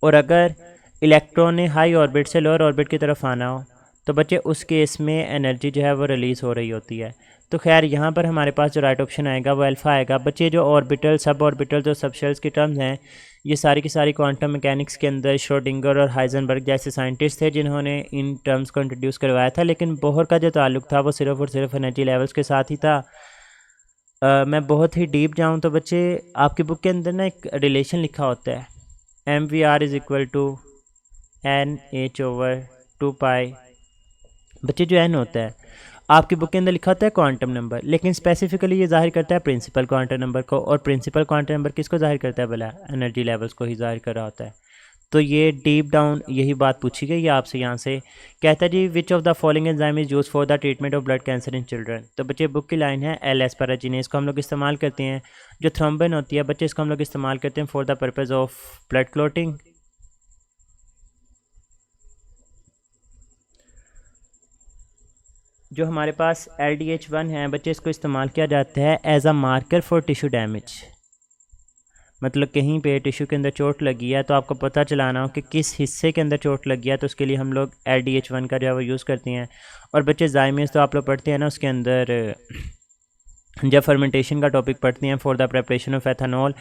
Speaker 1: और अगर इलेक्ट्रॉन ने हाई ऑर्बिट से लोअर ऑर्बिट की तरफ आना हो तो बच्चे उस केस में एनर्जी जो है वो रिलीज़ हो रही होती है। तो खैर यहाँ पर हमारे पास जो राइट ऑप्शन आएगा वो अल्फ़ा आएगा। बच्चे जो ऑर्बिटल, सब ऑर्बिटल, जो सबशेल्स की टर्म्स हैं, ये सारी की सारी क्वांटम मैकेनिक्स के अंदर श्रोडिंगर और हाइजेनबर्ग जैसे साइंटिस्ट थे जिन्होंने इन टर्म्स को इंट्रोड्यूस करवाया था। लेकिन बोहर का जो ताल्लुक था वो सिर्फ और सिर्फ एनर्जी लेवल्स के साथ ही था। मैं बहुत ही डीप जाऊँ तो बच्चे आपकी बुक के अंदर ना एक रिलेशन लिखा होता है, MVR is equal to NH/2 pi. बच्चे जो n होता है आपकी बुक के अंदर लिखा होता है क्वांटम नंबर, लेकिन स्पेसिफिकली ये जाहिर करता है प्रिंसिपल क्वांटम नंबर को। और प्रिंसिपल क्वांटम नंबर किसको जाहिर करता है, भला एनर्जी लेवल्स को ही जाहिर कर रहा होता है। तो ये डीप डाउन यही बात पूछी गई है आपसे यहाँ से। कहता है जी which of the following enzyme is use for the treatment of blood cancer in children. तो बच्चे बुक की लाइन है एल एस्पाराजिनेस को हम लोग इस्तेमाल करते हैं। जो थ्रोम्बिन होती है बच्चे इसको हम लोग इस्तेमाल करते हैं for the purpose of blood clotting. जो हमारे पास LDH1 है बच्चे इसको इस्तेमाल किया जाता है as a marker for tissue damage. मतलब कहीं पे टिश्यू के अंदर चोट लगी है तो आपको पता चलाना हो कि किस हिस्से के अंदर चोट लगी है, तो उसके लिए हम लोग LDH1 का जो है वो यूज़ करते हैं। और बच्चे जाइमेस तो आप लोग पढ़ते हैं ना, उसके अंदर जब फर्मेंटेशन का टॉपिक पढ़ते हैं for the preparation of ethanol,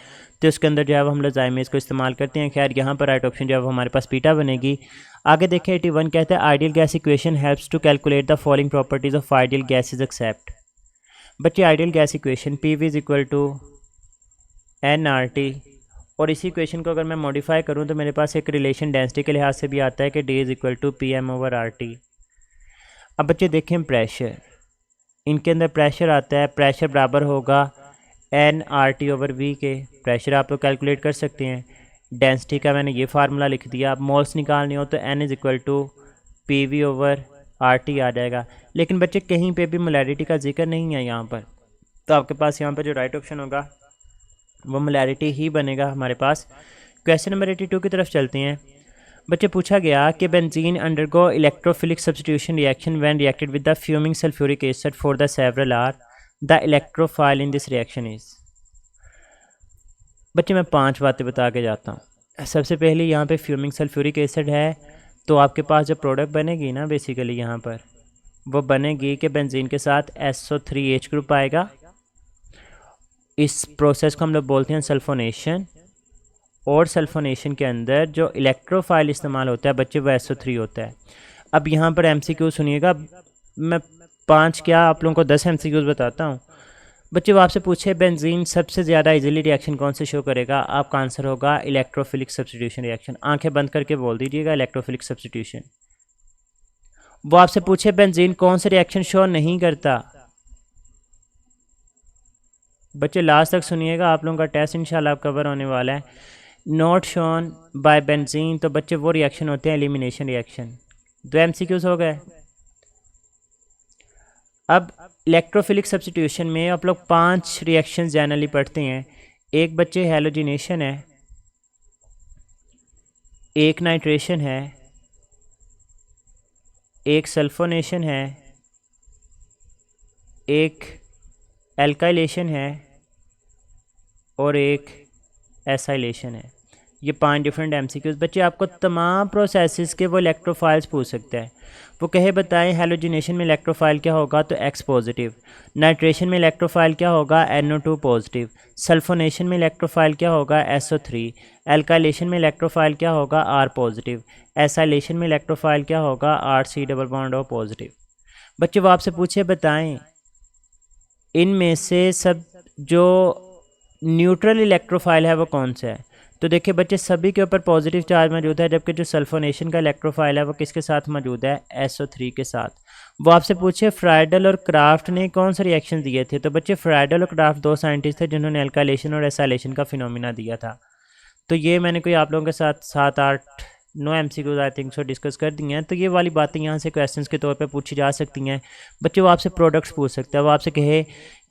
Speaker 1: तो उसके अंदर जो है वो हम लोग जाइमेस को इस्तेमाल करते हैं। खैर यहाँ पर राइट ऑप्शन जो है वो हमारे पास बीटा बनेगी। आगे देखें 81 कहते हैं ideal gas equation helps to calculate the following properties of ideal gases except. बच्चे ideal gas equation PV is equal to nRT, और इसी इक्वेशन को अगर मैं मॉडिफाई करूँ तो मेरे पास एक रिलेशन डेंसिटी के लिहाज से भी आता है कि D is equal to PM/RT। अब बच्चे देखें प्रेशर, इनके अंदर प्रेशर आता है, प्रेशर बराबर होगा nRT/V के। प्रेशर आप लोग कैलकुलेट कर सकते हैं। डेंसिटी का मैंने ये फार्मूला लिख दिया। अब मोल्स निकालने हो तो N is equal to PV/RT आ जाएगा। लेकिन बच्चे कहीं पे भी मोलैरिटी का जिक्र नहीं है यहाँ पर, तो आपके पास यहाँ पर जो राइट ऑप्शन होगा वो मोलैरिटी ही बनेगा हमारे पास। क्वेश्चन नंबर 82 की तरफ चलते हैं। बच्चे पूछा गया कि benzene undergo electrophilic substitution reaction when reacted with the fuming sulphuric acid for the several are, the electrophile in this reaction is. बच्चे मैं 5 बातें बता के जाता हूँ। सबसे पहले यहाँ पे फ्यूमिंग सल्फ्यूरिक एसिड है, तो आपके पास जो प्रोडक्ट बनेगी ना बेसिकली यहाँ पर वो बनेगी कि बेंजीन के साथ SO3H ग्रुप आएगा। इस प्रोसेस को हम लोग बोलते हैं सल्फोनेशन, और सल्फोनेशन के अंदर जो इलेक्ट्रोफाइल इस्तेमाल होता है बच्चे वो SO3 होता है। अब यहाँ पर MCQ सुनिएगा, मैं 5 क्या आप लोगों को 10 MCQs बताता हूँ। बच्चे वो आपसे पूछे बेंजीन सबसे ज़्यादा इजीली रिएक्शन कौन से शो करेगा, आपका आंसर होगा इलेक्ट्रोफिलिक सब्स्टिट्यूशन रिएक्शन। आंखें बंद करके बोल दीजिएगा इलेक्ट्रोफिलिक सब्स्टिट्यूशन। वो आपसे पूछे बेंजीन कौन से रिएक्शन शो नहीं करता, बच्चे लास्ट तक सुनिएगा, आप लोगों का टेस्ट इंशाल्लाह कवर होने वाला है। नॉट शोन बाय बेंजीन, तो बच्चे वो रिएक्शन होते हैं एलिमिनेशन रिएक्शन। 2 MCQs हो गए। अब इलेक्ट्रोफिलिक सब्स्टिट्यूशन में आप लोग 5 रिएक्शन जनरली पढ़ते हैं। एक बच्चे हैलोजिनेशन है, एक नाइट्रेशन है, एक सल्फोनेशन है, एक एल्काइलेशन है, और एक एसाइलेशन है। ये 5 डिफरेंट एमसीक्यूज। बच्चे आपको तमाम प्रोसेसेस के वो इलेक्ट्रोफाइल्स पूछ सकते हैं। वो कहे बताएं हैलोजिनेशन में इलेक्ट्रोफाइल क्या होगा, तो X पॉजिटिव। नाइट्रेशन में इलेक्ट्रोफाइल क्या होगा, NO2 पॉजिटिव। सल्फोनेशन में इलेक्ट्रोफाइल क्या होगा, SO3। एल्काइलेशन में इलेक्ट्रोफाइल क्या होगा, R पॉजिटिव। एसाइलेशन में इलेक्ट्रोफाइल क्या होगा, RC double bond O positive. बच्चे वो आपसे पूछे बताएं इनमें से सब जो न्यूट्रल इलेक्ट्रोफाइल है वो कौन सा है। तो देखिए बच्चे सभी के ऊपर पॉजिटिव चार्ज मौजूद है, जबकि जो सल्फोनेशन का इलेक्ट्रोफाइल है वो किसके साथ मौजूद है, SO3 के साथ। वो आपसे पूछे फ्राइडल और क्राफ्ट ने कौन से रिएक्शन दिए थे। तो बच्चे फ्राइडल और क्राफ्ट 2 साइंटिस्ट थे जिन्होंने एल्काइलेशन और एसाइलेशन का फिनोमिना दिया था। तो ये मैंने कोई आप लोगों के साथ 7-8 no MCQs I think so discuss कर दी हैं। तो ये वाली बातें यहाँ से क्वेश्चंस के तौर पे पूछी जा सकती हैं। बच्चे वो आपसे प्रोडक्ट्स पूछ सकते हैं। वो आपसे कहे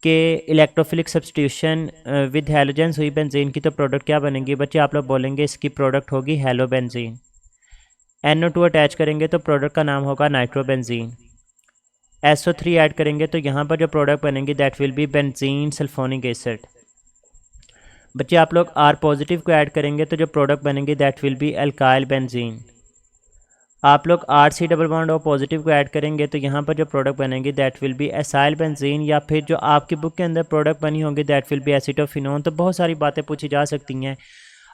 Speaker 1: कि इलेक्ट्रोफिलिक सब्स्टिट्यूशन विद हैलोजेंस हुई बेंजीन की, तो प्रोडक्ट क्या बनेगी। बच्चे आप लोग बोलेंगे इसकी प्रोडक्ट होगी हेलोबेंजीन। NO2 अटैच करेंगे तो प्रोडक्ट का नाम होगा नाइट्रोबेंजीन। SO3 ऐड करेंगे तो यहाँ पर जो प्रोडक्ट बनेंगी that will be benzene sulphonic acid. बच्चे आप लोग R पॉजिटिव को ऐड करेंगे तो जो प्रोडक्ट बनेंगी that will be alkyl benzene. आप लोग RC double bond O positive को ऐड करेंगे तो यहाँ पर जो प्रोडक्ट बनेगी that will be acyl benzene, या फिर जो आपकी बुक के अंदर प्रोडक्ट बनी होंगी दैट विल बी एसिटोफिनोन। तो बहुत सारी बातें पूछी जा सकती हैं।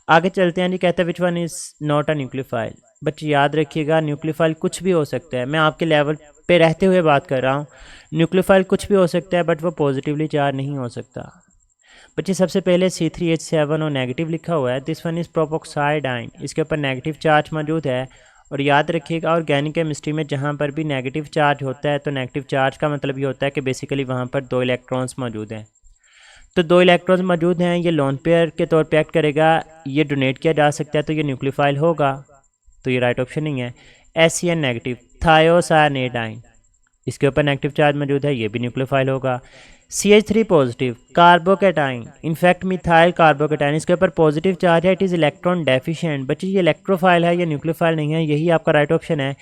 Speaker 1: आगे चलते हैं जी। कहते हैं which one is not a nucleophile. बच्चे याद रखिएगा न्यूक्लियोफाइल कुछ भी हो सकता है। मैं आपके लेवल पे रहते हुए बात कर रहा हूँ। न्यूक्लियोफाइल कुछ भी हो सकता है बट वो पॉजिटिवली चार्ज नहीं हो सकता। बच्चे सबसे पहले C3H7 और नेगेटिव लिखा हुआ है। दिस वन इज़ प्रोपोक्साइड आयन, इसके ऊपर नेगेटिव चार्ज मौजूद है। और याद रखिएगा ऑर्गेनिक केमिस्ट्री में जहाँ पर भी नेगेटिव चार्ज होता है तो नेगेटिव चार्ज का मतलब ये होता है कि बेसिकली वहाँ पर 2 इलेक्ट्रॉन्स मौजूद हैं। तो 2 इलेक्ट्रॉन्स मौजूद हैं, ये लोन पेयर के तौर पे एक्ट करेगा, ये डोनेट किया जा सकता है तो ये न्यूक्लियोफाइल होगा। तो ये राइट ऑप्शन नहीं है। SCN नेगेटिव थायोसायनेट आयन, इसके ऊपर नेगेटिव चार्ज मौजूद है, ये भी न्यूक्लियोफाइल होगा। CH3 positive carbocation, in fact methyl carbocation, इसके ऊपर पॉजिटिव चार्ज है, इट इज़ इलेक्ट्रॉन डेफिशिएंट। बच्चे ये इलेक्ट्रोफाइल है, ये न्यूक्लियोफाइल नहीं है, यही आपका राइट ऑप्शन है।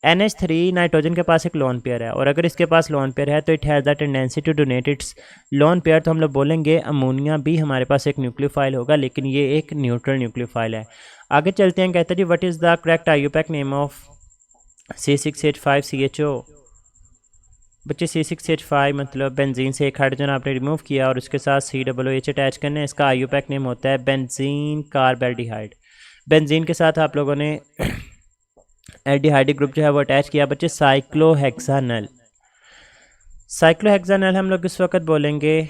Speaker 1: NH3 नाइट्रोजन के पास एक लोन पेयर है, और अगर इसके पास लोन पेयर है तो it has the tendency to donate its lone pair. तो हम लोग बोलेंगे अमोनिया भी हमारे पास एक न्यूक्लियोफाइल होगा, लेकिन ये एक न्यूट्रल न्यूक्लियोफाइल है। आगे चलते हैं। कहते हैं जी what is the correct IUPAC name of C6H5CHO। बच्चे C6H5 मतलब बेंजीन से एक हाइड्रोजन आपने रिमूव किया और उसके साथ COOH अटैच करने, इसका IUPAC नेम होता है बेंजीन कार्बेल्डिहाइड। बेंजीन के साथ आप लोगों ने एल्डिहाइडिक ग्रुप जो है वो अटैच किया। बच्चे साइक्लोहेक्सानल, साइक्लोहेक्सानल हम लोग इस वक्त बोलेंगे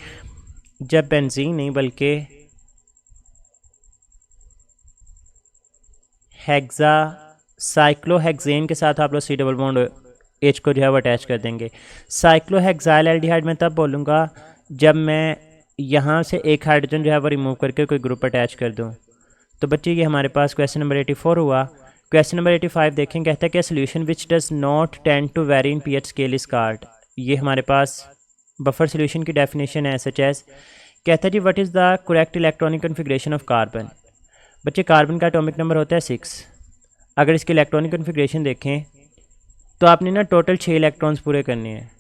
Speaker 1: जब बेंजीन नहीं बल्कि हेक्सा साइक्लोहेक्सेन के साथ आप लोग C डबल बॉन्ड H को जो है वो अटैच कर देंगे। साइक्लोहेक्साइल एल्डिहाइड में तब बोलूँगा जब मैं यहाँ से एक हाइड्रोजन जो है वो रिमूव करके कोई ग्रुप अटैच कर दूँ। तो बच्चे ये हमारे पास क्वेश्चन नंबर 84 हुआ। क्वेश्चन नंबर 85 देखें। कहता है कि solution which does not tend to vary in pH scale is called. ये हमारे पास बफर सोल्यूशन की डेफिनेशन है SHS। कहता है जी what is the correct electronic configuration of carbon. बच्चे कार्बन का एटॉमिक नंबर होता है 6। अगर इसकी इलेक्ट्रॉनिक कन्फिग्रेशन देखें तो आपने ना टोटल 6 इलेक्ट्रॉन्स पूरे करने हैं।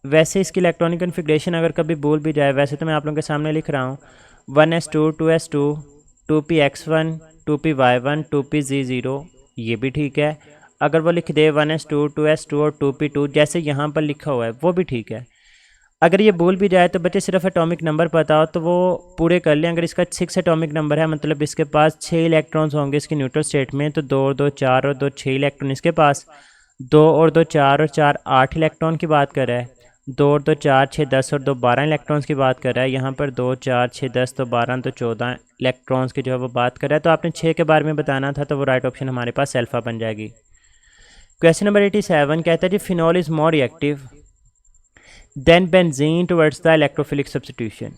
Speaker 1: वैसे इसकी इलेक्ट्रॉनिक कन्फिग्रेशन अगर कभी भूल भी जाए, वैसे तो मैं आप लोगों के सामने लिख रहा हूँ 1s2 2s2 2px1 2py1 2pz0, ये भी ठीक है। अगर वो लिख दे 1s2 2s2 और 2p2 जैसे यहाँ पर लिखा हुआ है वो भी ठीक है। अगर ये भूल भी जाए तो बच्चे सिर्फ एटॉमिक नंबर पता हो तो वो पूरे कर लें। अगर इसका 6 एटॉमिक नंबर है मतलब इसके पास 6 इलेक्ट्रॉन्स होंगे इसके न्यूट्रल स्टेट में, तो 2 और 2 4 और 2 6 इलेक्ट्रॉन इसके पास। 2 और 2 4 और 4 8 इलेक्ट्रॉन की बात कर रहा है। 2 और 2 4 6 10 और 2 12 इलेक्ट्रॉन्स की बात कर रहा है। यहाँ पर 2 4 6 10 तो 12 तो 14 इलेक्ट्रॉन्स की जो है वो बात कर रहा है। तो आपने 6 के बारे में बताना था, तो वो राइट ऑप्शन हमारे पास अल्फा बन जाएगी। क्वेश्चन नंबर 87 कहता है जी phenol is more reactive than benzene towards the electrophilic substitution.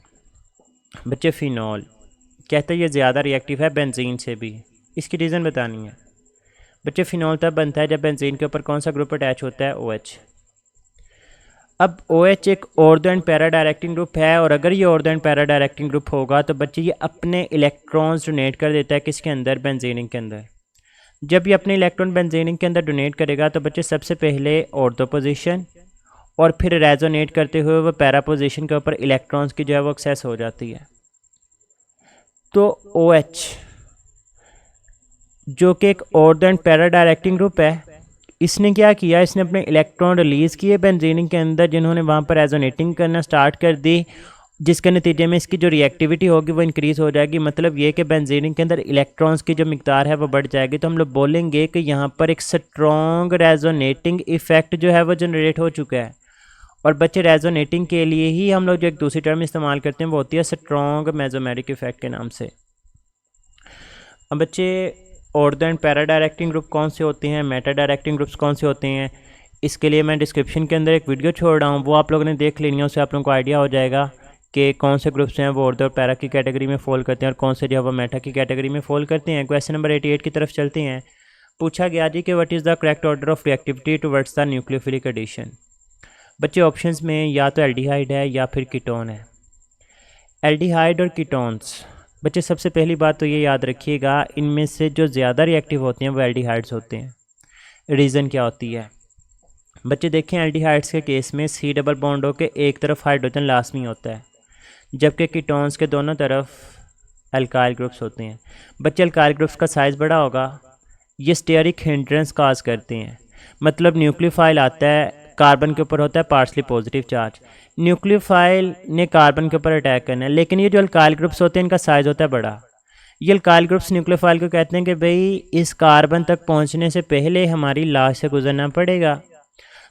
Speaker 1: बच्चे फिनॉल कहते हैं ये ज़्यादा रिएक्टिव है बेंजीन से भी, इसकी रीज़न बतानी है। बच्चे फिनॉल तब बनता है जब बेंजीन के ऊपर कौन सा ग्रुप अटैच होता है, OH। अब OH एक ortho and para directing group है, और अगर ये ortho and para directing group होगा तो बच्चे ये अपने इलेक्ट्रॉन्स डोनेट कर देता है किसके अंदर, बेंजीन के अंदर। जब ये अपने इलेक्ट्रॉन बेंजीन के अंदर डोनेट करेगा तो बच्चे सबसे पहले ऑर्थो पोजीशन और फिर रेजोनेट करते हुए वो पैरा पोजीशन के ऊपर इलेक्ट्रॉन्स की जो है वो एक्सेस हो जाती है। तो OH जो कि एक odd and para directing group है, इसने क्या किया, इसने अपने इलेक्ट्रॉन रिलीज़ किए बेंजीन के अंदर, जिन्होंने वहाँ पर रेजोनेटिंग करना स्टार्ट कर दी, जिसके नतीजे में इसकी जो रिएक्टिविटी होगी वो इंक्रीज़ हो जाएगी। मतलब ये कि बेंजीन के अंदर इलेक्ट्रॉन्स की जो मिकदार है वो बढ़ जाएगी। तो हम लोग बोलेंगे कि यहाँ पर एक स्ट्रॉन्ग रेजोनेटिंग इफ़ेक्ट जो है वो जनरेट हो चुका है। और बच्चे रेजोनेटिंग के लिए ही हम लोग जो एक दूसरी टर्म इस्तेमाल करते हैं वो होती है स्ट्रॉन्ग मेसोमेरिक इफ़ेक्ट के नाम से। अब बच्चे odd and para directing group कौन से होते हैं, मेटा डायरेक्टिंग ग्रुप्स कौन से होते हैं, इसके लिए मैं डिस्क्रिप्शन के अंदर एक वीडियो छोड़ रहा हूँ, वो आप लोगों ने देख लेनी है। उससे आप लोगों को आइडिया हो जाएगा कि कौन से ग्रुप्स हैं वो ऑड और पैरा की कैटेगरी में फॉल करते हैं और कौन से जो है वो मेटा की कैटेगरी में फॉल करते हैं। क्वेश्चन नंबर 88 की तरफ चलते हैं। पूछा गया जी कि what is the correct order of reactivity towards the nucleophilic addition. बच्चे ऑप्शंस में या तो एल्डिहाइड है या फिर कीटोन है। एल्डिहाइड और कीटोन्स, बच्चे सबसे पहली बात तो ये याद रखिएगा, इनमें से जो ज़्यादा रिएक्टिव होते हैं वो एल्डिहाइड्स होते हैं। रीज़न क्या होती है बच्चे, देखें एल्डिहाइड्स के केस में C डबल बॉन्ड हो के एक तरफ हाइड्रोजन लाजमी होता है, जबकि कीटोन्स के दोनों तरफ अल्काइल ग्रुप्स होते हैं। बच्चे अल्काइल ग्रुप्स का साइज़ बड़ा होगा, ये स्टेरिक हिंड्रेंस काज करते हैं। मतलब न्यूक्लियोफाइल आता है, कार्बन के ऊपर होता है पार्शली पॉजिटिव चार्ज, न्यूक्लियोफाइल ने कार्बन के ऊपर अटैक करना है, लेकिन ये जो अल्काइल ग्रुप्स होते हैं इनका साइज़ होता है बड़ा। ये अल्काइल ग्रुप्स न्यूक्लियोफाइल को कहते हैं कि भाई इस कार्बन तक पहुंचने से पहले हमारी लाश से गुजरना पड़ेगा।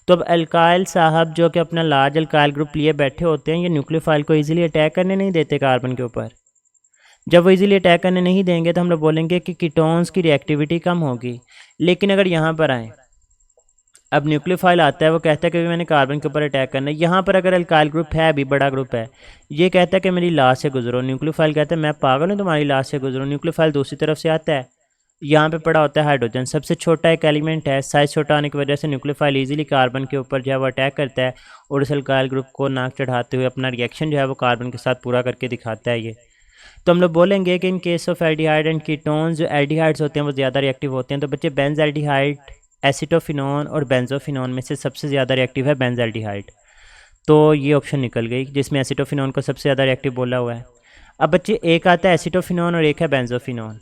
Speaker 1: तो अब अल्काइल साहब जो कि अपना लार्ज अल्काइल ग्रुप लिए बैठे होते हैं, ये न्यूक्लियोफाइल को इजीली अटैक करने नहीं देते कार्बन के ऊपर। जब वो इजीली अटैक करने नहीं देंगे तो हम लोग बोलेंगे कि कीटोन्स की रिएक्टिविटी कम होगी। लेकिन अगर यहाँ पर आएँ, अब न्यूक्लियोफाइल आता है, वो कहता है कि मैंने कार्बन के ऊपर अटैक करना है। यहाँ पर अगर अल्काइल ग्रुप है, अभी बड़ा ग्रुप है, ये कहता है कि मेरी लाश से गुजरो, न्यूक्लियोफाइल कहता है मैं पागल हूँ तुम्हारी लाश से गुजरो। न्यूक्लियोफाइल दूसरी तरफ से आता है, यहाँ पे पड़ा होता है हाइड्रोजन, सबसे छोटा एक एलिमेंट है, साइज़ छोटा होने की वजह से न्यूक्लियोफाइल इजीली कार्बन के ऊपर जो है वो अटैक करता है और इस अल्काइल ग्रुप को नाक चढ़ाते हुए अपना रिएक्शन जो है वो कार्बन के साथ पूरा करके दिखाता है ये। तो हम लोग बोलेंगे कि in case of aldehyde and ketones, जो एल्डिहाइड्स होते हैं वो ज़्यादा रिएक्टिव होते हैं। तो बच्चे बेंज एल्डिहाइड, एसिटोफिनोन और बेंजोफिनोन में से सबसे ज़्यादा रिएक्टिव है बेंज एल्डिहाइड। तो ये ऑप्शन निकल गई जिसमें एसिटोफिनोन को सबसे ज़्यादा रिएक्टिव बोला हुआ है। अब बच्चे एक आता है एसिटोफिनोन और एक है बेंजोफिनोन।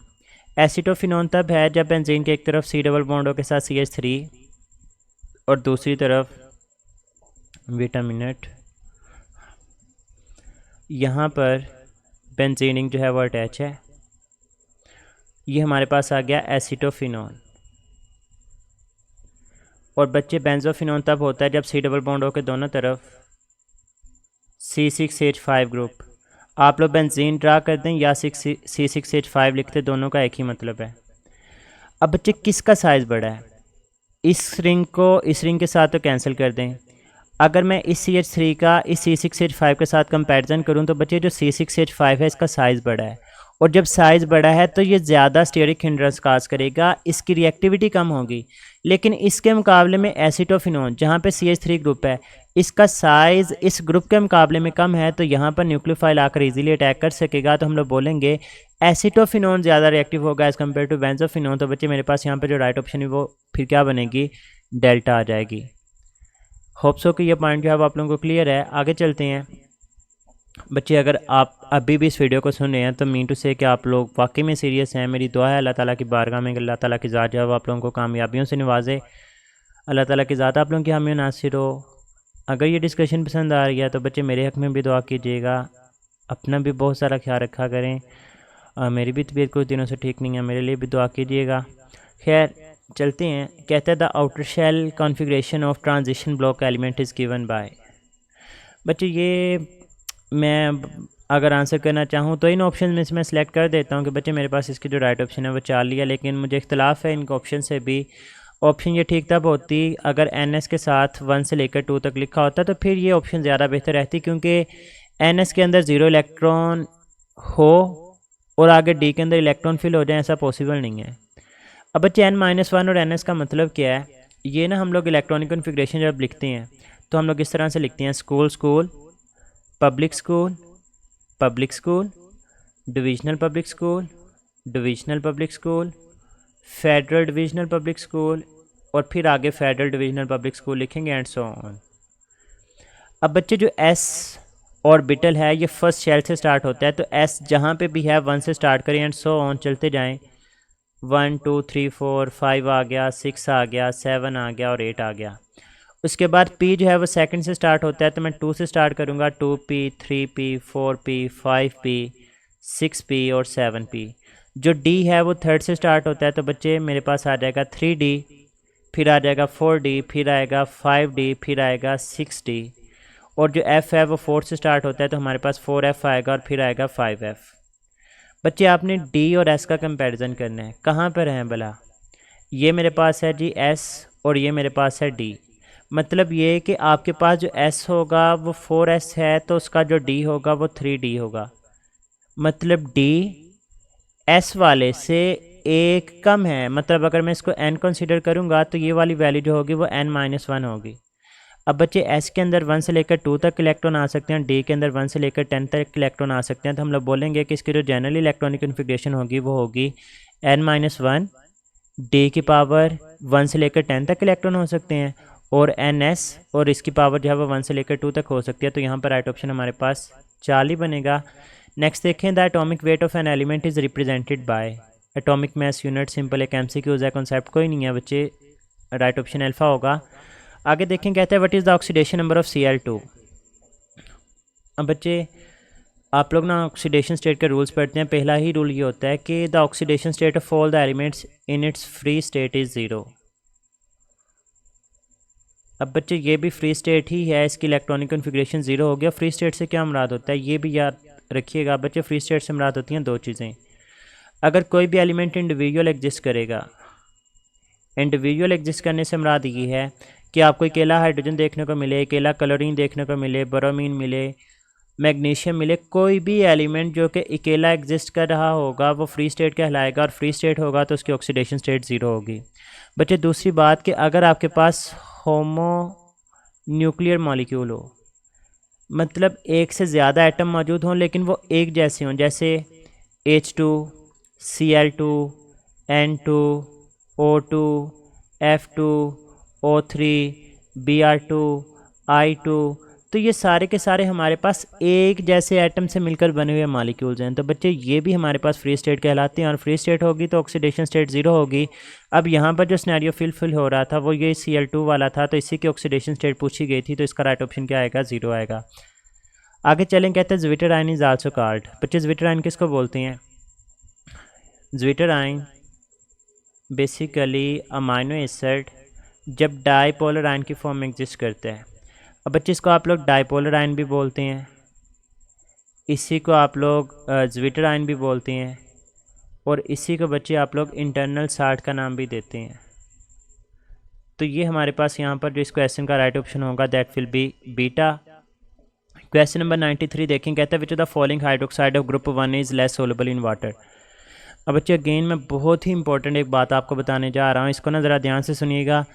Speaker 1: एसिटोफिनोन तब है जब बेंजीन के एक तरफ C डबल बॉन्डों के साथ CH3 और दूसरी तरफ विटामिनेट यहाँ पर बेंजीनिंग जो है वो अटैच है। ये हमारे पास आ गया एसिटोफिनोन। और बच्चे बेंजोफिनोन तब होता है जब C डबल बॉन्डों के दोनों तरफ C6H5 ग्रुप, आप लोग बेंजीन ड्रा कर दें या C6H5 लिखते, दोनों का एक ही मतलब है। अब बच्चे किसका साइज़ बड़ा है, इस रिंग को इस रिंग के साथ तो कैंसिल कर दें। अगर मैं इस CH3 का इस C6H5 के साथ कंपैरिजन करूं तो बच्चे जो C6H5 है इसका साइज़ बड़ा है, और जब साइज़ बड़ा है तो ये ज़्यादा स्टेरिक हिंड्रेंस काज करेगा, इसकी रिएक्टिविटी कम होगी। लेकिन इसके मुकाबले में एसिटोफिनोन जहाँ पे CH3 ग्रुप है, इसका साइज़ इस ग्रुप के मुकाबले में कम है, तो यहाँ पर न्यूक्लियोफाइल आकर इजीली अटैक कर सकेगा। तो हम लोग बोलेंगे एसिटोफिनोन ज़्यादा रिएक्टिव होगा एज़ कम्पेयर टू बेंजोफिनोन। तो बच्चे मेरे पास यहाँ पर जो राइट ऑप्शन है वो फिर क्या बनेगी, डेल्टा आ जाएगी। होप सो कि ये पॉइंट जो है वो आप लोगों को क्लियर है। आगे चलते हैं बच्चे। अगर आप अभी भी इस वीडियो को सुन रहे हैं तो मीन टू से कि आप लोग वाकई में सीरियस हैं। मेरी दुआ है अल्लाह ताला की बारगाह में अल्लाह ताला की ज़ात जो है वो आप लोगों को कामयाबियों से नवाजे। अल्लाह ताला की ज़ात आप लोगों की हामी नासिर हो। अगर ये डिस्कशन पसंद आ रही है तो बच्चे मेरे हक़ में भी दुआ कीजिएगा, अपना भी बहुत सारा ख्याल रखा करें। मेरी भी तबीयत कुछ दिनों से ठीक नहीं है, मेरे लिए भी दुआ कीजिएगा। खैर चलते हैं। कहता है the outer shell configuration of transition block element is given by. बच्चे ये मैं अगर आंसर करना चाहूँ तो इन ऑप्शन में से मैं सिलेक्ट कर देता हूँ कि बच्चे मेरे पास इसकी जो राइट ऑप्शन है वो 4 लिया, लेकिन मुझे इख्तलाफ है इनके ऑप्शन से भी। ऑप्शन ये ठीक तब होती अगर NS के साथ 1 से लेकर 2 तक लिखा होता, तो फिर ये ऑप्शन ज़्यादा बेहतर रहती, क्योंकि NS के अंदर 0 इलेक्ट्रॉन हो और आगे D के अंदर इलेक्ट्रॉन फिल हो जाए, ऐसा पॉसिबल नहीं है। अब बच्चे N-1 और NS का मतलब क्या है, ये ना हम लोग इलेक्ट्रॉनिक कॉन्फ़िगरेशन जब लिखते हैं तो हम लोग इस तरह से लिखते हैं, school school, public school, public school, divisional public school, divisional public school, federal divisional public school, और फिर आगे फेडरल डिविजनल पब्लिक स्कूल लिखेंगे एंड सो ऑन। अब बच्चे जो S ऑर्बिटल है ये फर्स्ट शेल से स्टार्ट होता है, तो एस जहाँ पे भी है 1 से स्टार्ट करें एंड सो ऑन चलते जाएं। 1 2 3 4 5 आ गया, 6 आ गया, 7 आ गया और 8 आ गया। उसके बाद पी जो है वो सेकंड से स्टार्ट होता है, तो मैं 2 से स्टार्ट करूँगा। 2p 3p 4p 5p 6p और 7p। जो डी है वो थर्ड से स्टार्ट होता है, तो बच्चे मेरे पास आ जाएगा 3d, फिर आ जाएगा 4d, फिर आएगा 5d, फिर आएगा 6d। और जो एफ़ है वो 4 से स्टार्ट होता है, तो हमारे पास 4f आएगा और फिर आएगा 5f। बच्चे आपने डी और एस का कंपैरिजन करना है। कहाँ पर हैं भला? ये मेरे पास है जी एस और ये मेरे पास है डी। मतलब ये कि आपके पास जो एस होगा वो 4s है, तो उसका जो डी होगा वो 3d होगा। मतलब डी एस वाले से एक कम है। मतलब अगर मैं इसको n कंसीडर करूँगा तो ये वाली वैल्यू जो होगी वो n-1 होगी। अब बच्चे एस के अंदर 1 से लेकर 2 तक इलेक्ट्रॉन आ सकते हैं, डी के अंदर 1 से लेकर 10 तक इलेक्ट्रॉन आ सकते हैं। तो हम लोग बोलेंगे कि इसकी जो जनरल इलेक्ट्रॉनिक कन्फिग्रेशन होगी वो होगी n-1, डी की पावर 1 से लेकर 10 तक इलेक्ट्रॉन हो सकते हैं, और ns और इसकी पावर जो है वो 1 से लेकर 2 तक हो सकती है। तो यहाँ पर राइट ऑप्शन हमारे पास 4 ही बनेगा। नेक्स्ट देखें, the atomic weight of an element is represented by. Atomic mass unit simple एक MCQ है, कॉन्सेप्ट कोई नहीं है बच्चे। राइट ऑप्शन अल्फा होगा। आगे देखें, कहते हैं what is the oxidation number of Cl2। अब बच्चे आप लोग ना ऑक्सीडेशन स्टेट के रूल्स पढ़ते हैं। पहला ही रूल ये होता है कि the oxidation state of all the elements in its free state is 0। अब बच्चे ये भी फ्री स्टेट ही है, इसकी इलेक्ट्रॉनिक कन्फिग्रेशन 0 हो गया। फ्री स्टेट से क्या मुराद होता है ये भी याद रखिएगा बच्चे। फ्री स्टेट से मुराद होती हैं दो चीज़ें। अगर कोई भी एलिमेंट इंडिविजुअल एग्जिस्ट करेगा, इंडिविजुअल एग्जिस्ट करने से मुराद ये है कि आपको अकेला हाइड्रोजन देखने को मिले, अकेला क्लोरीन देखने को मिले, ब्रोमीन मिले, मैग्नीशियम मिले, कोई भी एलिमेंट जो कि अकेला एग्जिस्ट कर रहा होगा वो फ्री स्टेट कहलाएगा। और फ्री स्टेट होगा तो उसकी ऑक्सीडेशन स्टेट 0 होगी। बच्चे दूसरी बात कि अगर आपके पास होमो न्यूक्लियर मॉलिक्यूल हो, मतलब एक से ज़्यादा एटम मौजूद हों लेकिन वो एक जैसे हों, जैसे H2 Cl2 N2 O2 F2 O3 Br2 I2, तो ये सारे के सारे हमारे पास एक जैसे एटम से मिलकर बने हुए मॉलिक्यूल्स हैं। तो बच्चे ये भी हमारे पास फ्री स्टेट कहलाते हैं, और फ्री स्टेट होगी तो ऑक्सीडेशन स्टेट 0 होगी। अब यहाँ पर जो सिनेरियो फिल हो रहा था वो ये Cl2 वाला था, तो इसी की ऑक्सीडेशन स्टेट पूछी गई थी, तो इसका राइट ऑप्शन क्या आएगा? 0 आएगा। आगे चलें, कहते हैं ज़्विटर आयन इज़ आल्सो कॉल्ड। बच्चे ज़्विटर आयन किसको बोलते हैं? ज़्विटर आयन बेसिकली अमाइनो एसिड जब डाईपोलर आयन की फॉर्म में एग्जिस्ट करता है। अब बच्चे इसको आप लोग डाईपोलर आयन भी बोलते हैं, इसी को आप लोग ज़्विटर आयन भी बोलते हैं, और इसी को बच्चे आप लोग इंटरनल साल्ट का नाम भी देते हैं। तो ये हमारे पास यहाँ पर जो इस क्वेश्चन का राइट ऑप्शन होगा that will be beta. Question number 93 देखें, कहता है which of the following hydroxide of group 1 is less soluble in water. अब बच्चे अगेन मैं बहुत ही इंपॉर्टेंट एक बात आपको बताने जा रहा हूँ, इसको ना ज़रा ध्यान से सुनिएगा।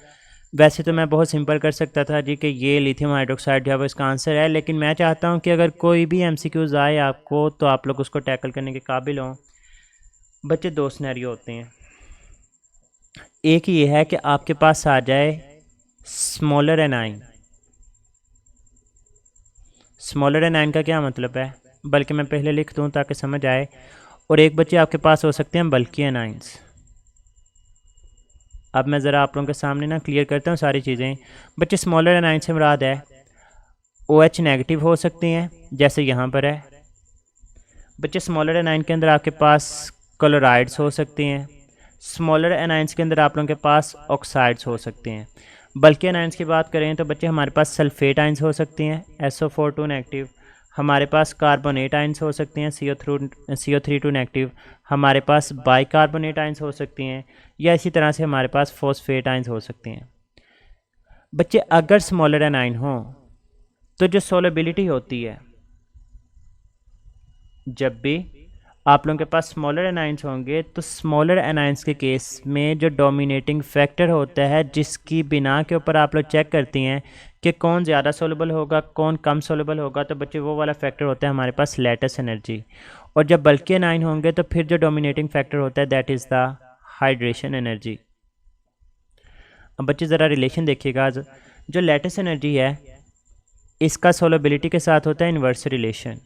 Speaker 1: वैसे तो मैं बहुत सिंपल कर सकता था जी कि ये लिथियम हाइड्रोक्साइड जो है वो इसका आंसर है, लेकिन मैं चाहता हूँ कि अगर कोई भी MCQs आए आपको तो आप लोग उसको टैकल करने के काबिल हों। बच्चे दो सिनेरियो होते हैं, एक ये है कि आपके पास आ जाए स्मॉलर एनाइन। स्मॉलर एनाइन का क्या मतलब है, बल्कि मैं पहले लिख दूँ ताकि समझ आए। और एक बच्चे आपके पास हो सकते हैं बल्कि एनाइंस। अब मैं ज़रा आप लोगों के सामने ना क्लियर करता हूँ सारी चीज़ें। बच्चे स्मॉलर एनाइन से मुराद है OH नेगेटिव हो सकते हैं, जैसे यहाँ पर है। बच्चे स्मॉलर एनाइन के अंदर आपके पास क्लोराइड्स हो सकते हैं। स्मॉलर एनाइंस के अंदर आप लोगों के पास ऑक्साइड्स हो सकते हैं। बल्कि एनाइंस की बात करें तो बच्चे हमारे पास सल्फेट आइंस हो सकते हैं, SO4 नेगेटिव। हमारे पास कार्बोनेट आइंस हो सकते हैं, CO3 नेगेटिव। हमारे पास बाइकार्बोनेट आइंस हो सकते हैं, या इसी तरह से हमारे पास फॉस्फेट आइंस हो सकते हैं। बच्चे अगर स्मॉलर एनाइन हो तो जो सोलेबिलिटी होती है, जब भी आप लोगों के पास स्मॉलर एनाइंस होंगे तो स्मॉलर एनाइंस के केस में जो डोमिनेटिंग फैक्टर होता है, जिसकी बिना के ऊपर आप लोग चेक करती हैं कि कौन ज़्यादा सोलेबल होगा कौन कम सोलेबल होगा, तो बच्चे वो वाला फैक्टर होता है हमारे पास लैटिस एनर्जी। और जब बल्कि एनाइन होंगे तो फिर जो डोमिनेटिंग फैक्टर होता है that is the hydration energy. अब बच्चे ज़रा रिलेशन देखिएगा, जो लैटिस एनर्जी है इसका सोलबिलिटी के साथ होता है इन्वर्स रिलेशन,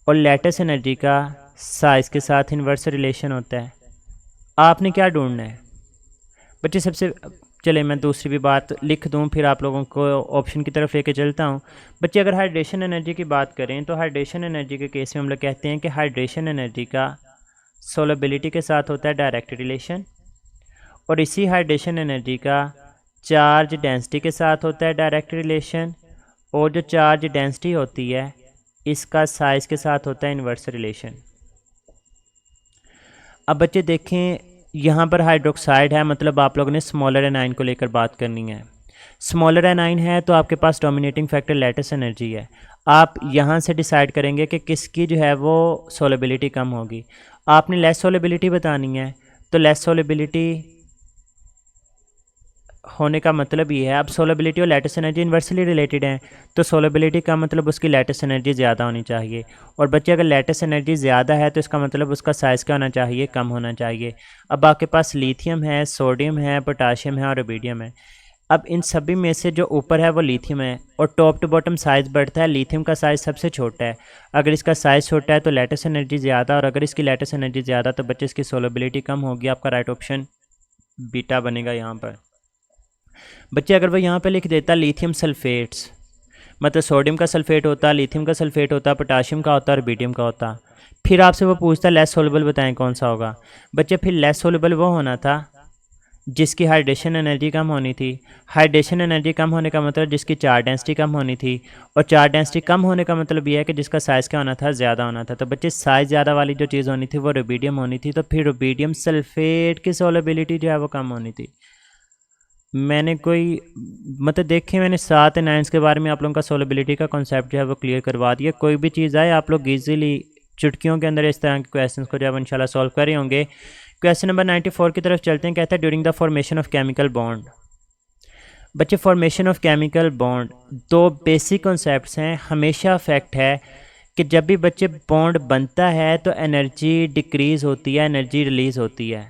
Speaker 1: और लैटिस एनर्जी का साइज़ के साथ इन्वर्स रिलेशन होता है। आपने क्या ढूंढना है बच्चे? सबसे चले मैं दूसरी भी बात लिख दूं, फिर आप लोगों को ऑप्शन की तरफ लेके चलता हूं। बच्चे अगर हाइड्रेशन एनर्जी की बात करें तो हाइड्रेशन एनर्जी के केस में हम लोग कहते हैं कि हाइड्रेशन एनर्जी का सोलबिलिटी के साथ होता है डायरेक्ट रिलेशन, और इसी हाइड्रेशन एनर्जी का चार्ज डेंसिटी के साथ होता है डायरेक्ट रिलेशन, और जो चार्ज डेंसिटी होती है इसका साइज़ के साथ होता है इन्वर्स रिलेशन। अब बच्चे देखें, यहाँ पर हाइड्रोक्साइड है, मतलब आप लोगों ने स्मॉलर एनाइन को लेकर बात करनी है। स्मॉलर एनाइन है तो आपके पास डोमिनेटिंग फैक्टर लैटिस एनर्जी है। आप यहाँ से डिसाइड करेंगे कि किसकी जो है वो सोलेबिलिटी कम होगी। आपने लेस सोलेबिलिटी बतानी है, तो लेस सोलेबिलिटी होने का मतलब ये है, अब सोलेबिलिटी और लैटिस एनर्जी इन्वर्सली रिलेटेड हैं, तो सोलेबिलिटी का मतलब उसकी लैटिस एनर्जी ज़्यादा होनी चाहिए। और बच्चे अगर लैटिस एनर्जी ज़्यादा है तो इसका मतलब उसका साइज़ क्या होना चाहिए? कम होना चाहिए। अब आपके पास लिथियम है, सोडियम है, पोटाशियम है और रुबीडियम है। अब इन सभी में से जो ऊपर है वो लिथियम है, और टॉप टू बॉटम साइज़ बढ़ता है। लिथियम का साइज़ सबसे छोटा है, अगर इसका साइज़ छोटा है तो लैटिस एनर्जी ज़्यादा, और अगर इसकी लैटिस एनर्जी ज़्यादा तो बच्चे इसकी सोलेबिलिटी कम होगी। आपका राइट ऑप्शन बीटा बनेगा यहाँ पर। बच्चे अगर वो यहाँ पे लिख देता लिथियम सल्फेट्स, मतलब सोडियम का सल्फेट होता, लिथियम का सल्फेट होता, पोटाशियम का होता और रुबीडियम का होता, फिर आपसे वो पूछता लेस सोलेबल बताएं कौन सा होगा। बच्चे फिर लेस सोलेबल वो होना था जिसकी हाइड्रेशन एनर्जी कम होनी थी। हाइड्रेशन एनर्जी कम होने का मतलब जिसकी चार्ज डेंसिटी कम होनी थी, और चार्ज डेंसिटी कम होने का मतलब यह है कि जिसका साइज़ क्या होना था? ज़्यादा होना था। तो बच्चे साइज़ ज़्यादा वाली जो चीज़ होनी थी वो रुबीडियम होनी थी, तो फिर रुबीडियम सल्फेट की सोलेबिलिटी जो है वो कम होनी थी। मैंने कोई मतलब देखें, मैंने 7 एनाइंस के बारे में आप लोगों का सोलेबिलिटी का कॉन्सेप्ट जो है वो क्लियर करवा दिया। कोई भी चीज़ आए आप लोग ईजीली चुटकियों के अंदर इस तरह के क्वेश्चंस को जो है इंशाल्लाह सॉल्व कर रहे होंगे। क्वेश्चन नंबर 94 की तरफ चलते हैं। कहता है during the formation of chemical bond. बच्चे फॉर्मेशन ऑफ केमिकल बॉन्ड दो बेसिक कॉन्सेप्ट्स हैं, हमेशा फैक्ट है कि जब भी बच्चे बॉन्ड बनता है तो एनर्जी डिक्रीज़ होती है, एनर्जी रिलीज़ होती है।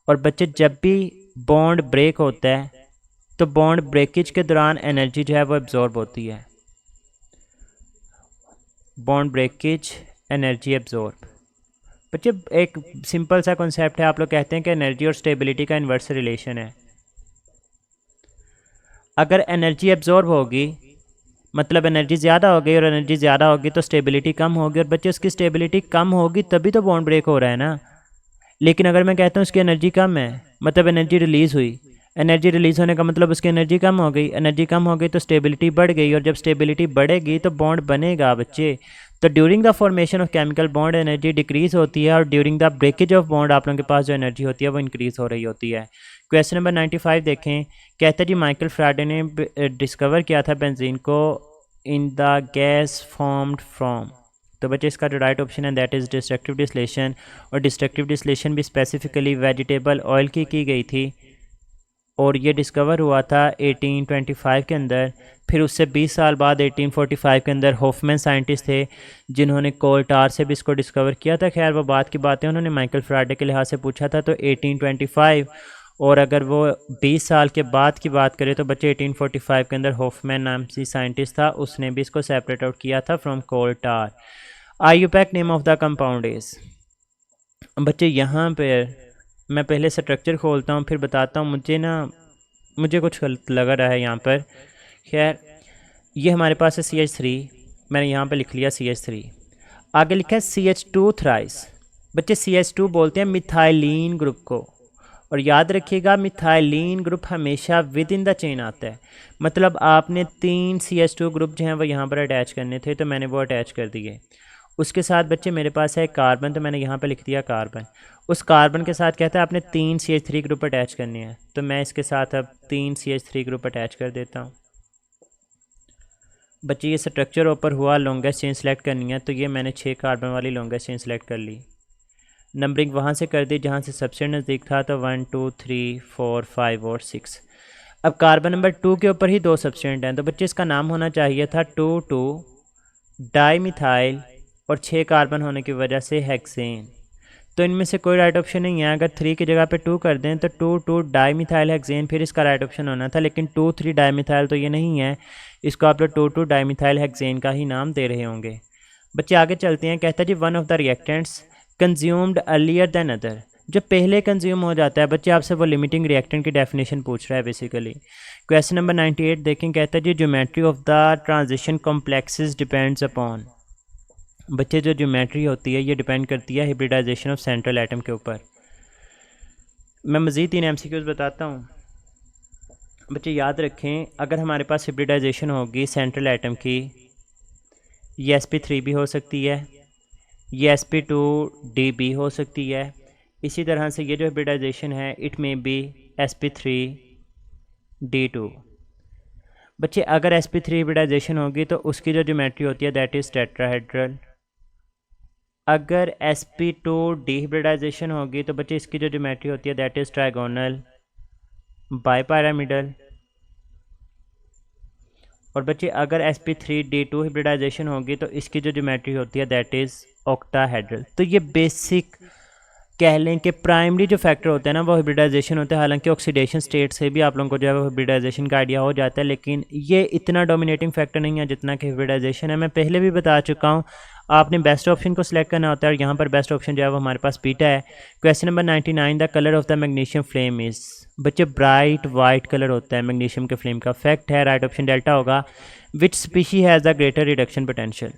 Speaker 1: और बच्चे जब भी बॉन्ड ब्रेक होता है तो बॉन्ड ब्रेकेज के दौरान एनर्जी जो है वो एब्जॉर्ब होती है। Bond breakage, energy absorb. बच्चे एक सिंपल सा कॉन्सेप्ट है, आप लोग कहते हैं कि एनर्जी और स्टेबिलिटी का इन्वर्स रिलेशन है। अगर एनर्जी एब्जॉर्ब होगी मतलब एनर्जी ज़्यादा हो गई, और एनर्जी ज़्यादा होगी तो स्टेबिलिटी कम होगी, और बच्चे उसकी स्टेबिलिटी कम होगी तभी तो बॉन्ड ब्रेक हो रहा है ना। लेकिन अगर मैं कहता हूँ उसकी एनर्जी कम है मतलब एनर्जी रिलीज़ हुई, एनर्जी रिलीज़ होने का मतलब उसकी एनर्जी कम हो गई, एनर्जी कम हो गई तो स्टेबिलिटी बढ़ गई, और जब स्टेबिलिटी बढ़ेगी तो बॉन्ड बनेगा बच्चे। तो during the formation of chemical bond energy decrease होती है, और during the breakage of bond आप लोगों के पास जो एनर्जी होती है वो इंक्रीज़ हो रही होती है। क्वेश्चन नंबर 95 देखें। कहता है जी माइकल फ्राडे ने डिस्कवर किया था बेंजीन को in the gas formed from. तो बच्चे इसका जो राइट ऑप्शन है दैट इज़ डिस्ट्रक्टिव डिस्टिलेशन, और डिस्ट्रक्टिव डिस्टिलेशन भी स्पेसिफिकली वेजिटेबल ऑयल की गई थी, और ये डिस्कवर हुआ था 1825 के अंदर। फिर उससे 20 साल बाद 1845 के अंदर होफमैन साइंटिस्ट थे जिन्होंने कोल टार से भी इसको डिस्कवर किया था। खैर वो बात की बातें उन्होंने माइकल फ्राडे के लिहाज से पूछा था तो 1825, और अगर वो 20 साल के बाद की बात करें तो बच्चे 1845 के अंदर होफमैन नाम से साइंटिस्ट था, उसने भी इसको सेपरेट आउट किया था from coal tar. IUPAC name of the compound is. बच्चे यहाँ पर मैं पहले स्ट्रक्चर खोलता हूँ फिर बताता हूँ, मुझे कुछ गलत लग रहा है यहाँ पर। खैर ये हमारे पास है CH3, मैंने यहाँ पर लिख लिया CH3, आगे लिखा है CH2 थ्राइस। बच्चे CH2 बोलते हैं मिथाइलिन ग्रुप को, और याद रखिएगा मिथाइलिन ग्रुप हमेशा विद इन द चेन आता है। मतलब आपने 3 CH2 ग्रुप जो हैं वो यहाँ पर अटैच करने थे तो मैंने वो अटैच कर दिए। उसके साथ बच्चे मेरे पास है कार्बन, तो मैंने यहाँ पे लिख दिया कार्बन। उस कार्बन के साथ कहता है आपने 3 CH3 ग्रुप अटैच करने हैं, तो मैं इसके साथ अब 3 CH3 ग्रुप अटैच कर देता हूँ। बच्चे ये स्ट्रक्चर ऊपर हुआ, लॉन्गेस्ट चेन सेलेक्ट करनी है, तो ये मैंने 6 कार्बन वाली लॉन्गेस्ट चेन सेलेक्ट कर ली। नंबरिंग वहाँ से कर दी जहाँ से सबसे नज़दीक था, तो 1 2 3 4 5 और 6। अब कार्बन नंबर 2 के ऊपर ही 2 सब्सटेंट हैं, तो बच्चे इसका नाम होना चाहिए था 2,2 डाईमिथाइल, और 6 कार्बन होने की वजह से हेक्सेन। तो इनमें से कोई राइट ऑप्शन नहीं है। अगर 3 की जगह पे 2 कर दें तो 2,2 डाईमिथाइल हेक्सेन फिर इसका राइट ऑप्शन होना था, लेकिन 2,3 डाईमिथाइल तो ये नहीं है, इसको आप लोग 2,2 डाइमिथाइल हेक्सेन का ही नाम दे रहे होंगे। बच्चे आगे चलते हैं। कहता है जी one of the reactants consumed earlier than other, जो पहले कंज्यूम हो जाता है बच्चे आपसे वो लिमिटिंग रिएक्टेंट की डेफिनेशन पूछ रहा है बेसिकली। क्वेश्चन नंबर 98 देखें। कहता है जी geometry of the transition complexes depends upon, बच्चे जो ज्योमेट्री होती है ये डिपेंड करती है हिब्रिडाइजेशन ऑफ सेंट्रल एटम के ऊपर। मैं मज़ीद 3 MCQs बताता हूँ। बच्चे याद रखें, अगर हमारे पास हिब्रिडाइजेशन होगी सेंट्रल एटम की, ये sp3 भी हो सकती है, ये sp2d भी हो सकती है। इसी तरह से ये जो हिब्रिडाइजेशन है इट में बी sp3d2। बच्चे अगर sp3 हिब्रिडाइजेशन होगी तो उसकी जो ज्योमेट्री होती है दैट इज़ टेट्राहेड्रल। अगर sp2d हिब्रिडाइजेशन होगी तो बच्चे इसकी जो ज्योमेट्री होती है दैट इज़ ट्राइगोनल बाइपिरामिडल। और बच्चे अगर sp3d2 हिब्रिडाइजेशन होगी तो इसकी जो ज्योमेट्री होती है दैट इज़ ऑक्टाहेड्रल। तो ये बेसिक कह लें कि प्राइमरी जो फैक्टर होते हैं ना वो हिब्रिडाइजेशन होते हैं। हालांकि ऑक्सीडेशन स्टेट से भी आप लोगों को जो है वो हिब्रिडाइजेशन का आइडिया हो जाता है, लेकिन ये इतना डोमिनेटिंग फैक्टर नहीं है जितना कि हिब्रिडाइजेशन है। मैं पहले भी बता चुका हूँ, आपने बेस्ट ऑप्शन को सिलेक्ट करना होता है और यहाँ पर बेस्ट ऑप्शन जो है वो हमारे पास बीटा है। Question number 99 the colour of the magnesium flame is, बच्चे ब्राइट वाइट कलर होता है मैग्नीशियम के फ्लेम का। फैक्ट है, राइट ऑप्शन डेल्टा होगा। Which species has the greater reduction potential.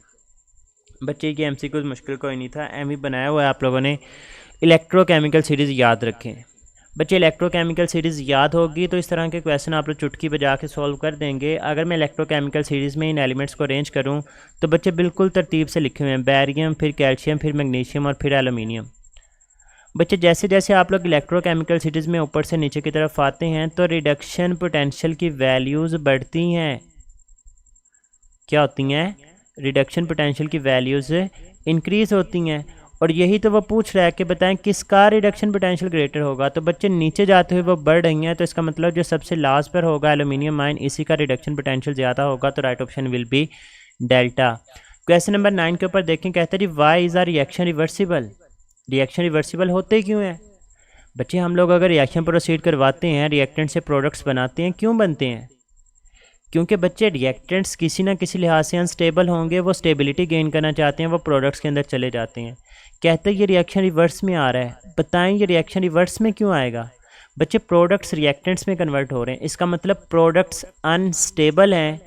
Speaker 1: बच्चे ये MCQ मुश्किल कोई नहीं था, एम ही बनाया हुआ है आप लोगों ने। इलेक्ट्रोकेमिकल सीरीज़ याद रखें। बच्चे इलेक्ट्रोकेमिकल सीरीज़ याद होगी तो इस तरह के क्वेश्चन आप लोग चुटकी बजा के सॉल्व कर देंगे। अगर मैं इलेक्ट्रोकेमिकल सीरीज़ में इन एलिमेंट्स को अरेंज करूं तो बच्चे बिल्कुल तरतीब से लिखे हुए हैं, बैरियम, फिर कैल्शियम, फिर मैग्नीशियम और फिर एलुमिनियम। बच्चे जैसे जैसे आप लोग इलेक्ट्रोकेमिकल सीरीज़ में ऊपर से नीचे की तरफ आते हैं तो रिडक्शन पोटेंशियल की वैल्यूज़ बढ़ती हैं। क्या होती हैं? रिडक्शन पोटेंशियल की वैल्यूज़ इंक्रीज़ होती हैं। और यही तो वो पूछ रहा है कि बताएं किसका रिडक्शन पोटेंशियल ग्रेटर होगा। तो बच्चे नीचे जाते हुए वो बढ़ रही हैं, तो इसका मतलब जो सबसे लास्ट पर होगा एल्यूमिनियम आयन, इसी का रिडक्शन पोटेंशियल ज़्यादा होगा। तो right option will be delta. Question number 9 के ऊपर देखें। कहते हैं जी why is are reaction reversible. Reaction reversible होते क्यों हैं? बच्चे हम लोग अगर रिएक्शन प्रोसीड करवाते हैं, रिएक्टेंट से प्रोडक्ट्स बनाते हैं, क्यों बनते हैं? क्योंकि बच्चे रिएक्टेंट्स किसी ना किसी लिहाज से अनस्टेबल होंगे, वो स्टेबिलिटी गेन करना चाहते हैं, वो प्रोडक्ट्स के अंदर चले जाते हैं। कहते हैं ये रिएक्शन रिवर्स में आ रहा है, बताएं ये रिएक्शन रिवर्स में क्यों आएगा? बच्चे प्रोडक्ट्स रिएक्टेंट्स में कन्वर्ट हो रहे हैं, इसका मतलब प्रोडक्ट्स अनस्टेबल हैं,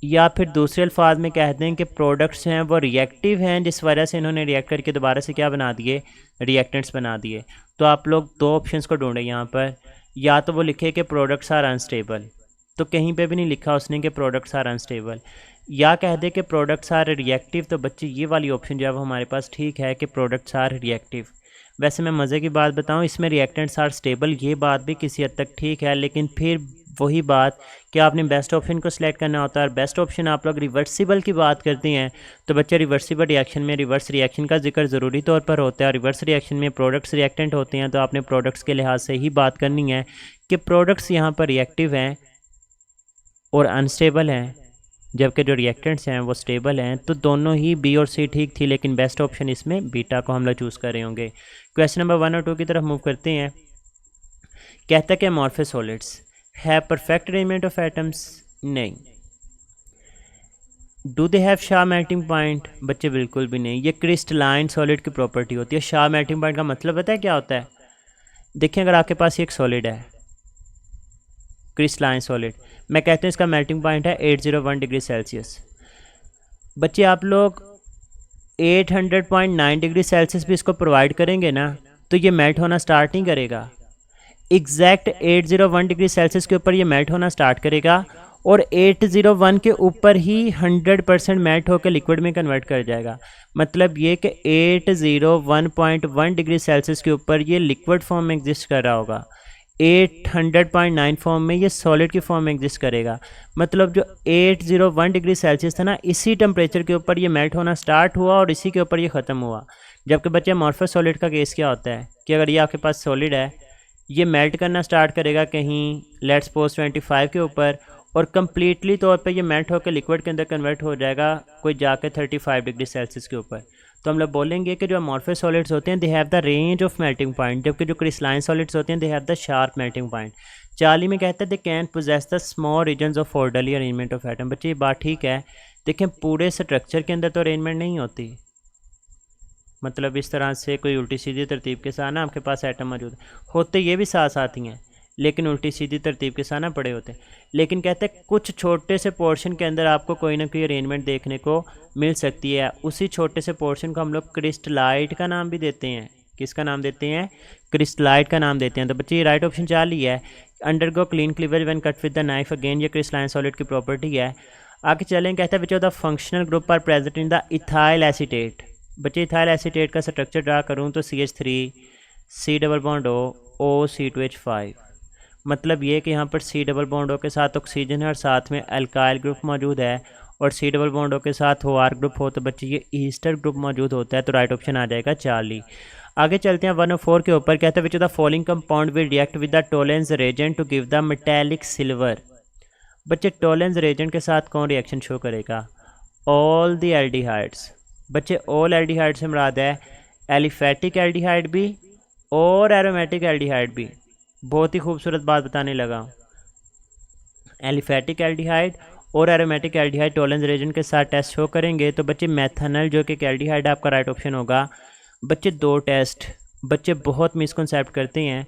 Speaker 1: या फिर दूसरे अल्फाज में कहते हैं कि प्रोडक्ट्स हैं वो रिएक्टिव हैं, जिस वजह से इन्होंने रिएक्ट करके दोबारा से क्या बना दिए? रिएक्टेंट्स बना दिए। तो आप लोग दो ऑप्शंस को ढूंढें यहाँ पर, या तो वो लिखे कि प्रोडक्ट्स आर अनस्टेबल, तो कहीं पे भी नहीं लिखा उसने कि प्रोडक्ट्स आर अनस्टेबल, या कह दे कि प्रोडक्ट्स आर रिएक्टिव। तो बच्चे ये वाली ऑप्शन जो है वो हमारे पास ठीक है कि प्रोडक्ट्स आर रिएक्टिव। वैसे मैं मज़े की बात बताऊं, इसमें रिएक्टेंट्स आर स्टेबल, ये बात भी किसी हद तक ठीक है, लेकिन फिर वही बात कि आपने बेस्ट ऑप्शन को सिलेक्ट करना होता है। और बेस्ट ऑप्शन आप लोग रिवर्सिबल की बात करते हैं, तो बच्चे रिवर्सिबल रिएक्शन में रिवर्स रिएक्शन का जिक्र ज़रूरी तौर पर होता है। और रिवर्स रिएक्शन में प्रोडक्ट्स रिएक्टेंट होते हैं, तो आपने प्रोडक्ट्स के लिहाज से ही बात करनी है कि प्रोडक्ट्स यहाँ पर रिएक्टिव हैं और अनस्टेबल हैं, जबकि जो रिएक्टेंट्स हैं वो स्टेबल हैं। तो दोनों ही बी और सी ठीक थी, लेकिन बेस्ट ऑप्शन इसमें बीटा को हम लोग चूज़ कर रहे होंगे। क्वेश्चन नंबर 1 और 2 की तरफ मूव करते हैं। कहता है कि amorphous solids have perfect arrangement of atoms. नहीं। Do they have sharp melting point? बच्चे बिल्कुल भी नहीं। ये क्रिस्टलाइन सॉलिड की प्रॉपर्टी होती है। शार्प मेल्टिंग पॉइंट का मतलब पता है क्या होता है? देखिए अगर आपके पास एक सॉलिड है क्रिस्टलाइन सॉलिड, मैं कहता हूँ इसका मेल्टिंग पॉइंट है 801 डिग्री सेल्सियस। बच्चे आप लोग 800.9 डिग्री सेल्सियस भी इसको प्रोवाइड करेंगे ना, तो ये मेल्ट होना स्टार्ट नहीं करेगा। एग्जैक्ट 801 डिग्री सेल्सियस के ऊपर ये मेल्ट होना स्टार्ट करेगा और 801 के ऊपर ही 100% मेल्ट होकर लिक्विड में कन्वर्ट कर जाएगा। मतलब ये कि 801.1 डिग्री सेल्सियस के ऊपर ये लिक्विड फॉर्म में एग्जिस्ट कर रहा होगा, 800.9 फॉर्म में ये सॉलिड की फॉर्म में एग्जिस्ट करेगा। मतलब जो 801 डिग्री सेल्सियस था ना, इसी टेम्परेचर के ऊपर ये मेल्ट होना स्टार्ट हुआ और इसी के ऊपर ये ख़त्म हुआ। जबकि बच्चे अमॉर्फस सॉलिड का केस क्या होता है कि अगर ये आपके पास सॉलिड है, ये मेल्ट करना स्टार्ट करेगा कहीं लेट्स सपोज 25 के ऊपर, और कम्प्लीटली तौर पे ये मेल्ट होकर लिक्विड के अंदर कन्वर्ट हो जाएगा कोई जाके 35 डिग्री सेल्सियस के ऊपर। तो हम लोग बोलेंगे कि जो अमॉर्फस सॉलिड्स होते हैं they have the range of melting point, जबकि जो क्रिस्टलाइन सॉलिड्स होते हैं they have the sharp melting point. 40 में कहता है they can possess the small regions of orderly arrangement of atom. बच्चे ये बात ठीक है, देखें पूरे स्ट्रक्चर के अंदर तो अरेंजमेंट नहीं होती, मतलब इस तरह से कोई उल्टी सीधी तरतीब के साथ ना आपके पास एटम मौजूद होते, ये भी साथ साथ ही हैं लेकिन उल्टी सीधी तरतीब के साथ ना पड़े होते हैं। लेकिन कहते हैं कुछ छोटे से पोर्शन के अंदर आपको कोई ना कोई अरेंजमेंट देखने को मिल सकती है। उसी छोटे से पोर्शन को हम लोग क्रिस्टलाइट का नाम भी देते हैं। किसका नाम देते हैं? क्रिस्टलाइट का नाम देते हैं। तो बच्चे ये राइट ऑप्शन 4 ही है। Undergo clean cleavage when cut with the knife, again ये क्रिस्टलाइन सॉलिड की प्रॉपर्टी है। आगे चलें, कहते हैं which of the functional group are present in the ethyl acetate. बच्चे इथाइल एसीटेट का स्ट्रक्चर ड्रा करूँ तो CH3 C double bond O C2H5, मतलब ये कि यहाँ पर C डबल बॉन्ड O के साथ ऑक्सीजन है और साथ में अल्काइल ग्रुप मौजूद है, और C डबल बॉन्ड O के साथ OR ग्रुप हो तो बच्चे ये ईस्टर ग्रुप मौजूद होता है। तो राइट ऑप्शन आ जाएगा चार्ली। आगे चलते हैं 104 के ऊपर, कहते हैं which of the following compound will react with the Tollens reagent to give the metallic silver. बच्चे टोलेंस रेजेंट के साथ कौन रिएक्शन शो करेगा? All the aldehydes. बच्चे ऑल एल्डिहाइड से मुराद है एलिफेटिक एल्डिहाइड भी और एरोमेटिक एल्डिहाइड भी। बहुत ही खूबसूरत बात बताने लगा, एलिफेटिक एल्डिहाइड और एरोमेटिक एल्डिहाइड टोलेंस रेजेंट के साथ टेस्ट शो करेंगे तो बच्चे मेथनल जो कि एल्डिहाइड आपका राइट ऑप्शन होगा। बच्चे दो टेस्ट बच्चे बहुत मिसकॉन्सेप्ट करते हैं,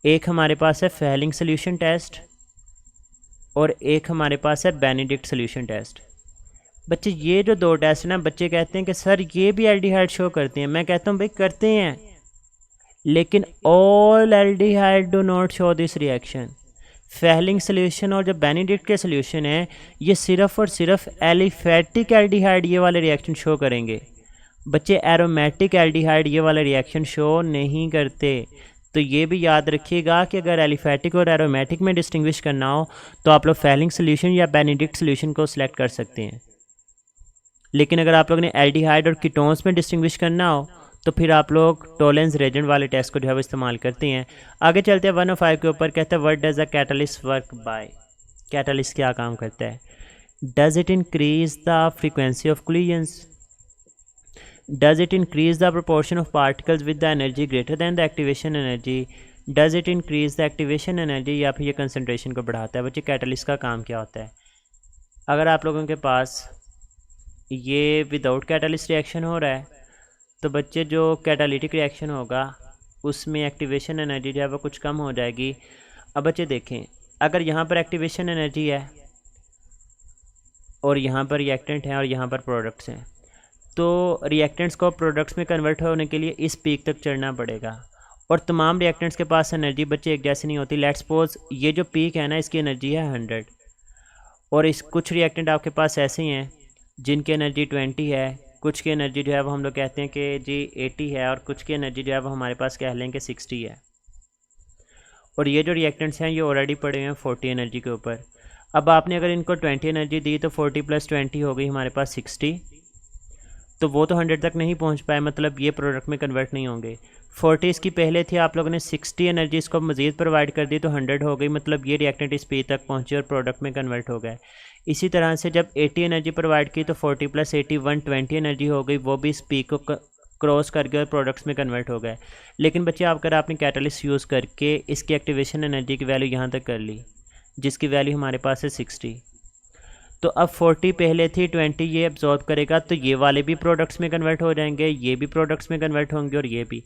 Speaker 1: एक हमारे पास है फेलिंग सोल्यूशन टेस्ट और एक हमारे पास है बेनेडिक्ट सोल्यूशन टेस्ट। बच्चे ये जो दो टेस्ट ना, बच्चे कहते हैं कि सर ये भी एल्डिहाइड शो करते हैं। मैं कहता हूँ भाई करते हैं, लेकिन all aldehyde do not show this reaction. Fehling solution और जो बेनेडिक्ट के सोल्यूशन है ये सिर्फ और सिर्फ एलिफेटिक एल्डिहाइड ये वाले रिएक्शन शो करेंगे। बच्चे एरोमेटिक एल्डिहाइड ये वाले रिएक्शन शो नहीं करते। तो ये भी याद रखिएगा कि अगर एलिफेटिक और एरोमेटिक में डिस्टिंग्विश करना हो तो आप लोग फेलिंग सोल्यूशन या बेनेडिक्ट सोल्यूशन को सिलेक्ट कर सकते हैं, लेकिन अगर आप लोग ने एल्डिहाइड और कीटोन्स में डिस्टिंग्विश करना हो तो फिर आप लोग टोलेंस रेजेंट वाले टेस्ट को जो है वो इस्तेमाल करते हैं। आगे चलते हैं 105 के ऊपर, कहते हैं what does a catalyst work by. Catalyst क्या काम करता है? Does it increase the frequency of collisions, does it increase the proportion of particles with the energy greater than the activation energy, does it increase the activation energy, या फिर ये कंसनट्रेशन को बढ़ाता है। बच्चे कैटलिस्ट का काम क्या होता है? अगर आप लोगों के पास ये विदाउट कैटलिस्ट रिएक्शन हो रहा है तो बच्चे जो कैटालिटिक रिएक्शन होगा उसमें एक्टिवेशन एनर्जी जो है वो कुछ कम हो जाएगी। अब बच्चे देखें, अगर यहाँ पर एक्टिवेशन एनर्जी है और यहाँ पर रिएक्टेंट हैं और यहाँ पर प्रोडक्ट्स हैं, तो रिएक्टेंट्स को प्रोडक्ट्स में कन्वर्ट होने के लिए इस पीक तक चढ़ना पड़ेगा, और तमाम रिएक्टेंट्स के पास एनर्जी बच्चे एक जैसी नहीं होती। लेट्स सपोज ये जो पीक है ना इसकी एनर्जी है 100, और इस कुछ रिएक्टेंट आपके पास ऐसे हैं जिनकी एनर्जी 20 है, कुछ की एनर्जी जो है वो हम लोग कहते हैं कि जी 80 है, और कुछ की एनर्जी जो है वो हमारे पास कह लें कि 60 है। और ये जो रिएक्टेंट्स हैं ये ऑलरेडी पड़े हुए हैं 40 एनर्जी के ऊपर। अब आपने अगर इनको 20 एनर्जी दी तो 40 + 20 हो गई हमारे पास 60, तो वो तो 100 तक नहीं पहुंच पाए, मतलब ये प्रोडक्ट में कन्वर्ट नहीं होंगे। 40 इसकी पहले थी, आप लोगों ने 60 एनर्जी इसको मज़ीद प्रोवाइड कर दी तो 100 हो गई, मतलब ये रिएक्टेंट इस पी तक पहुंचे और प्रोडक्ट में कन्वर्ट हो गए। इसी तरह से जब 80 एनर्जी प्रोवाइड की तो 40 + 80 120 एनर्जी हो गई, वो भी इस पी को क्रॉस कर गए और प्रोडक्ट्स में कन्वर्ट हो गए। लेकिन बच्चे अगर आपने कैटलिस्ट यूज़ करके इसकी एक्टिवेशन एनर्जी की वैल्यू यहाँ तक कर ली जिसकी वैल्यू हमारे पास है 60, तो अब 40 पहले थी, 20 ये एब्जॉर्ब करेगा तो ये वाले भी प्रोडक्ट्स में कन्वर्ट हो जाएंगे, ये भी प्रोडक्ट्स में कन्वर्ट होंगे और ये भी।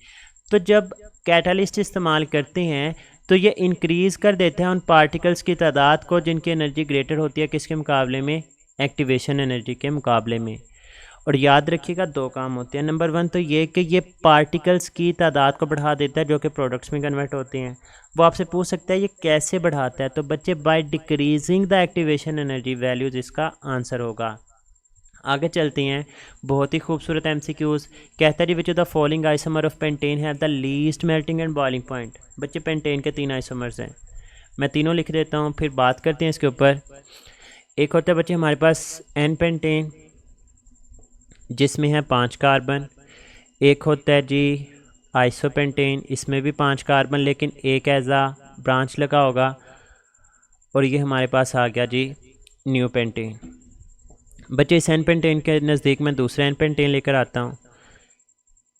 Speaker 1: तो जब कैटलिस्ट इस्तेमाल करते हैं तो ये इंक्रीज़ कर देते हैं उन पार्टिकल्स की तादाद को जिनकी एनर्जी ग्रेटर होती है किसके मुकाबले में? एक्टिवेशन एनर्जी के मुकाबले में। और याद रखिएगा दो काम होते हैं, नंबर 1 तो ये कि ये पार्टिकल्स की तादाद को बढ़ा देता है जो कि प्रोडक्ट्स में कन्वर्ट होते हैं। वो आपसे पूछ सकता है ये कैसे बढ़ाता है, तो बच्चे by decreasing the activation energy values इसका आंसर होगा। आगे चलते हैं, बहुत ही खूबसूरत MCQs। कहता है जी which of the following isomer of pentane है the least melting and boiling point. बच्चे पेंटेन के 3 आइसोमर्स हैं, मैं तीनों लिख देता हूँ फिर बात करते हैं इसके ऊपर। एक होता है बच्चे हमारे पास N पेंटेन जिसमें है 5 कार्बन, एक होता है जी आइसोपेंटेन, इसमें भी 5 कार्बन लेकिन एक एज आ ब्रांच लगा होगा, और ये हमारे पास आ गया जी न्यू पेंटेन। बच्चे इस N पेंटेन के नज़दीक मैं दूसरा N पेंटेन लेकर आता हूँ,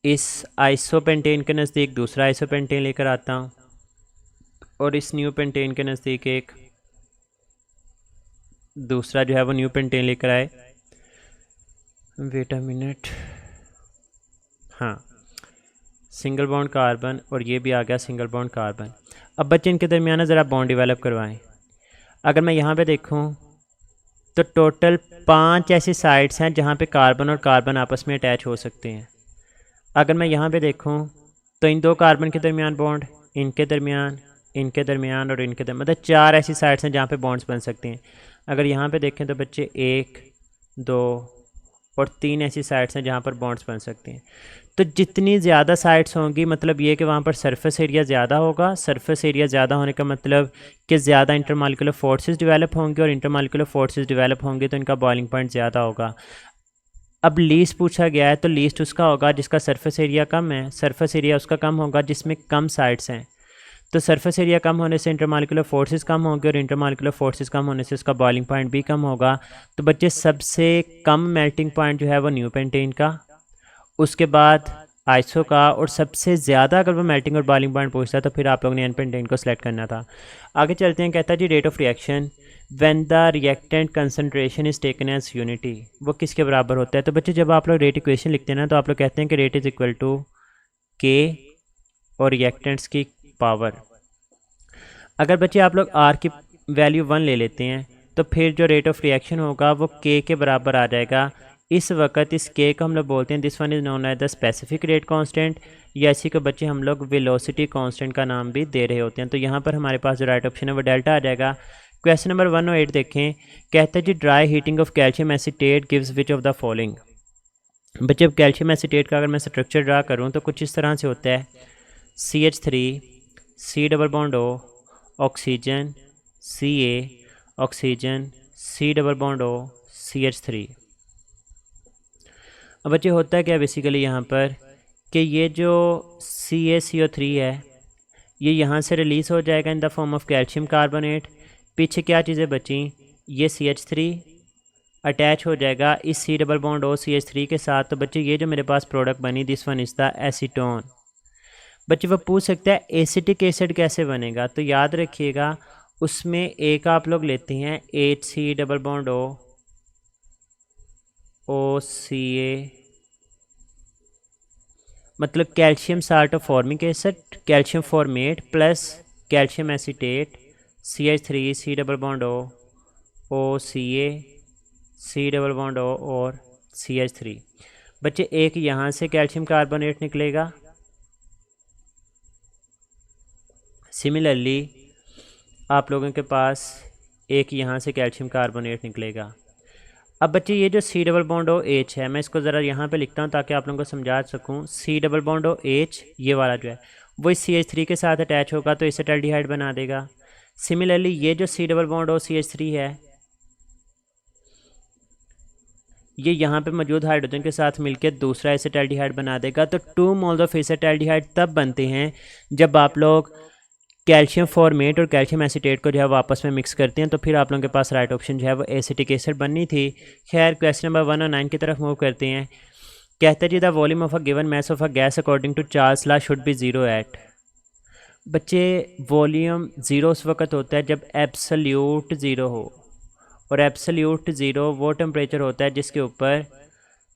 Speaker 1: इस आइसोपेंटेन के नज़दीक दूसरा आइसोपेंटेन लेकर आता हूँ, और इस न्यू पेंटेन के नज़दीक एक दूसरा जो है वो न्यू पेंटेन लेकर आए। वेट अ मिनट, हाँ, सिंगल बॉन्ड कार्बन और ये भी आ गया सिंगल बॉन्ड कार्बन। अब बच्चे इनके दरमियान ज़रा बॉन्ड डेवलप करवाएं। अगर मैं यहाँ पे देखूँ तो टोटल 5 ऐसी साइड्स हैं जहाँ पे कार्बन और कार्बन आपस में अटैच हो सकते हैं। अगर मैं यहाँ पे देखूँ तो इन 2 कार्बन के दरमियान बॉन्ड, इनके दरमियान, इनके दरमियान और इनके दरमियान, मतलब 4 ऐसी साइड्स हैं जहाँ पे बॉन्ड्स बन सकते हैं। अगर यहाँ पे देखें तो बच्चे 1, 2 और 3 ऐसी साइड्स हैं जहाँ पर बॉन्ड्स बन सकते हैं। तो जितनी ज़्यादा साइड्स होंगी मतलब ये कि वहाँ पर सरफेस एरिया ज़्यादा होगा। सरफेस एरिया ज़्यादा होने का मतलब कि ज़्यादा इंटरमॉलिक्यूलर फोर्सेस डेवलप होंगे, और इंटरमॉलिक्यूलर फोर्सेस डेवलप होंगे तो इनका बॉइलिंग पॉइंट ज़्यादा होगा। अब लीस्ट पूछा गया है तो लीस्ट उसका होगा जिसका सरफेस एरिया कम है, सरफेस एरिया उसका कम होगा जिसमें कम साइड्स हैं। तो सरफेस एरिया कम होने से इंटरमॉलिक्यूलर फोर्सेस कम होंगे, और इंटरमॉलिक्यूलर फोर्सेस कम होने से उसका बॉइलिंग पॉइंट भी कम होगा। तो बच्चे सबसे कम मेल्टिंग पॉइंट जो है वो न्यू पेंटेन का, उसके बाद आइसो का, और सबसे ज़्यादा अगर वो मेल्टिंग और बॉइलिंग पॉइंट पूछता है तो फिर आप लोगों ने एन पेंटेन को सिलेक्ट करना था। आगे चलते हैं। कहता है जी rate of reaction when the reactant concentration is taken as unity, वो किसके बराबर होता है। तो बच्चे जब आप लोग रेट इक्वेशन लिखते हैं ना तो आप लोग कहते हैं कि रेट इज़ इक्वल टू के और रिएक्टेंट्स की पावर। अगर बच्चे आप लोग आर की वैल्यू 1 ले लेते हैं तो फिर जो रेट ऑफ रिएक्शन होगा वो के के बराबर आ जाएगा। इस वक्त इस के को हम लोग बोलते हैं this one is known as the specific rate constant, या इसी को बच्चे हम लोग वेलोसिटी कांस्टेंट का नाम भी दे रहे होते हैं। तो यहाँ पर हमारे पास जो राइट ऑप्शन है वो डेल्टा आ जाएगा। क्वेश्चन नंबर 108 देखें। कहता है जी dry heating of calcium acetate gives which of the following. बच्चे अब कैल्शियम एसीटेट का अगर मैं स्ट्रक्चर ड्रा करूँ तो कुछ इस तरह से होता है CH3 C double bond O oxygen Ca oxygen C double bond O CH3। अब बच्चे होता है क्या बेसिकली यहाँ पर कि ये जो CaCO3 है ये यहाँ से रिलीज़ हो जाएगा in the form of calcium carbonate. पीछे क्या चीज़ें बची, ये CH3 अटैच हो जाएगा इस C double bond O CH3 के साथ। तो बच्चे ये जो मेरे पास प्रोडक्ट बनी this one is the acetone. बच्चे वो पूछ सकते हैं एसिटिक एसिड कैसे बनेगा, तो याद रखिएगा उसमें एक आप लोग लेते हैं HC double bond O OCA, मतलब calcium salt of formic acid, calcium formate plus calcium acetate CH3 C double bond O OCA C double bond O और CH3। बच्चे एक यहाँ से कैल्शियम कार्बोनेट निकलेगा, सिमिलरली आप लोगों के पास एक यहाँ से कैल्शियम कार्बोनेट निकलेगा। अब बच्चे ये जो C double bond O H है मैं इसको ज़रा यहाँ पे लिखता हूँ ताकि आप लोगों को समझा सकूँ। C double bond O H ये वाला जो है वो इस CH3 के साथ अटैच होगा तो एसिटाल्डिहाइड बना देगा। सिमिलरली ये जो C double bond O CH3 है ये यहाँ पे मौजूद हाइड्रोजन के साथ मिलकर दूसरा एसिटाल्डिहाइड बना देगा। तो 2 मोल्स ऑफ एसिटाल्डिहाइड तब बनते हैं जब आप लोग कैल्शियम फॉर्मेट और कैल्शियम एसीटेट को जो है वो आपस में मिक्स करते हैं। तो फिर आप लोगों के पास राइट ऑप्शन जो है वो एसिटिक एसिड बननी थी। खैर क्वेश्चन नंबर 109 की तरफ मूव करते हैं। कहते हैं जी the volume of a given mass of a gas according to Charles law should be zero at. बच्चे वॉल्यूम ज़ीरो उस वक्त होता है जब एब्सोल्यूट ज़ीरो हो, और एब्सोल्यूट ज़ीरो वो टेम्परेचर होता है जिसके ऊपर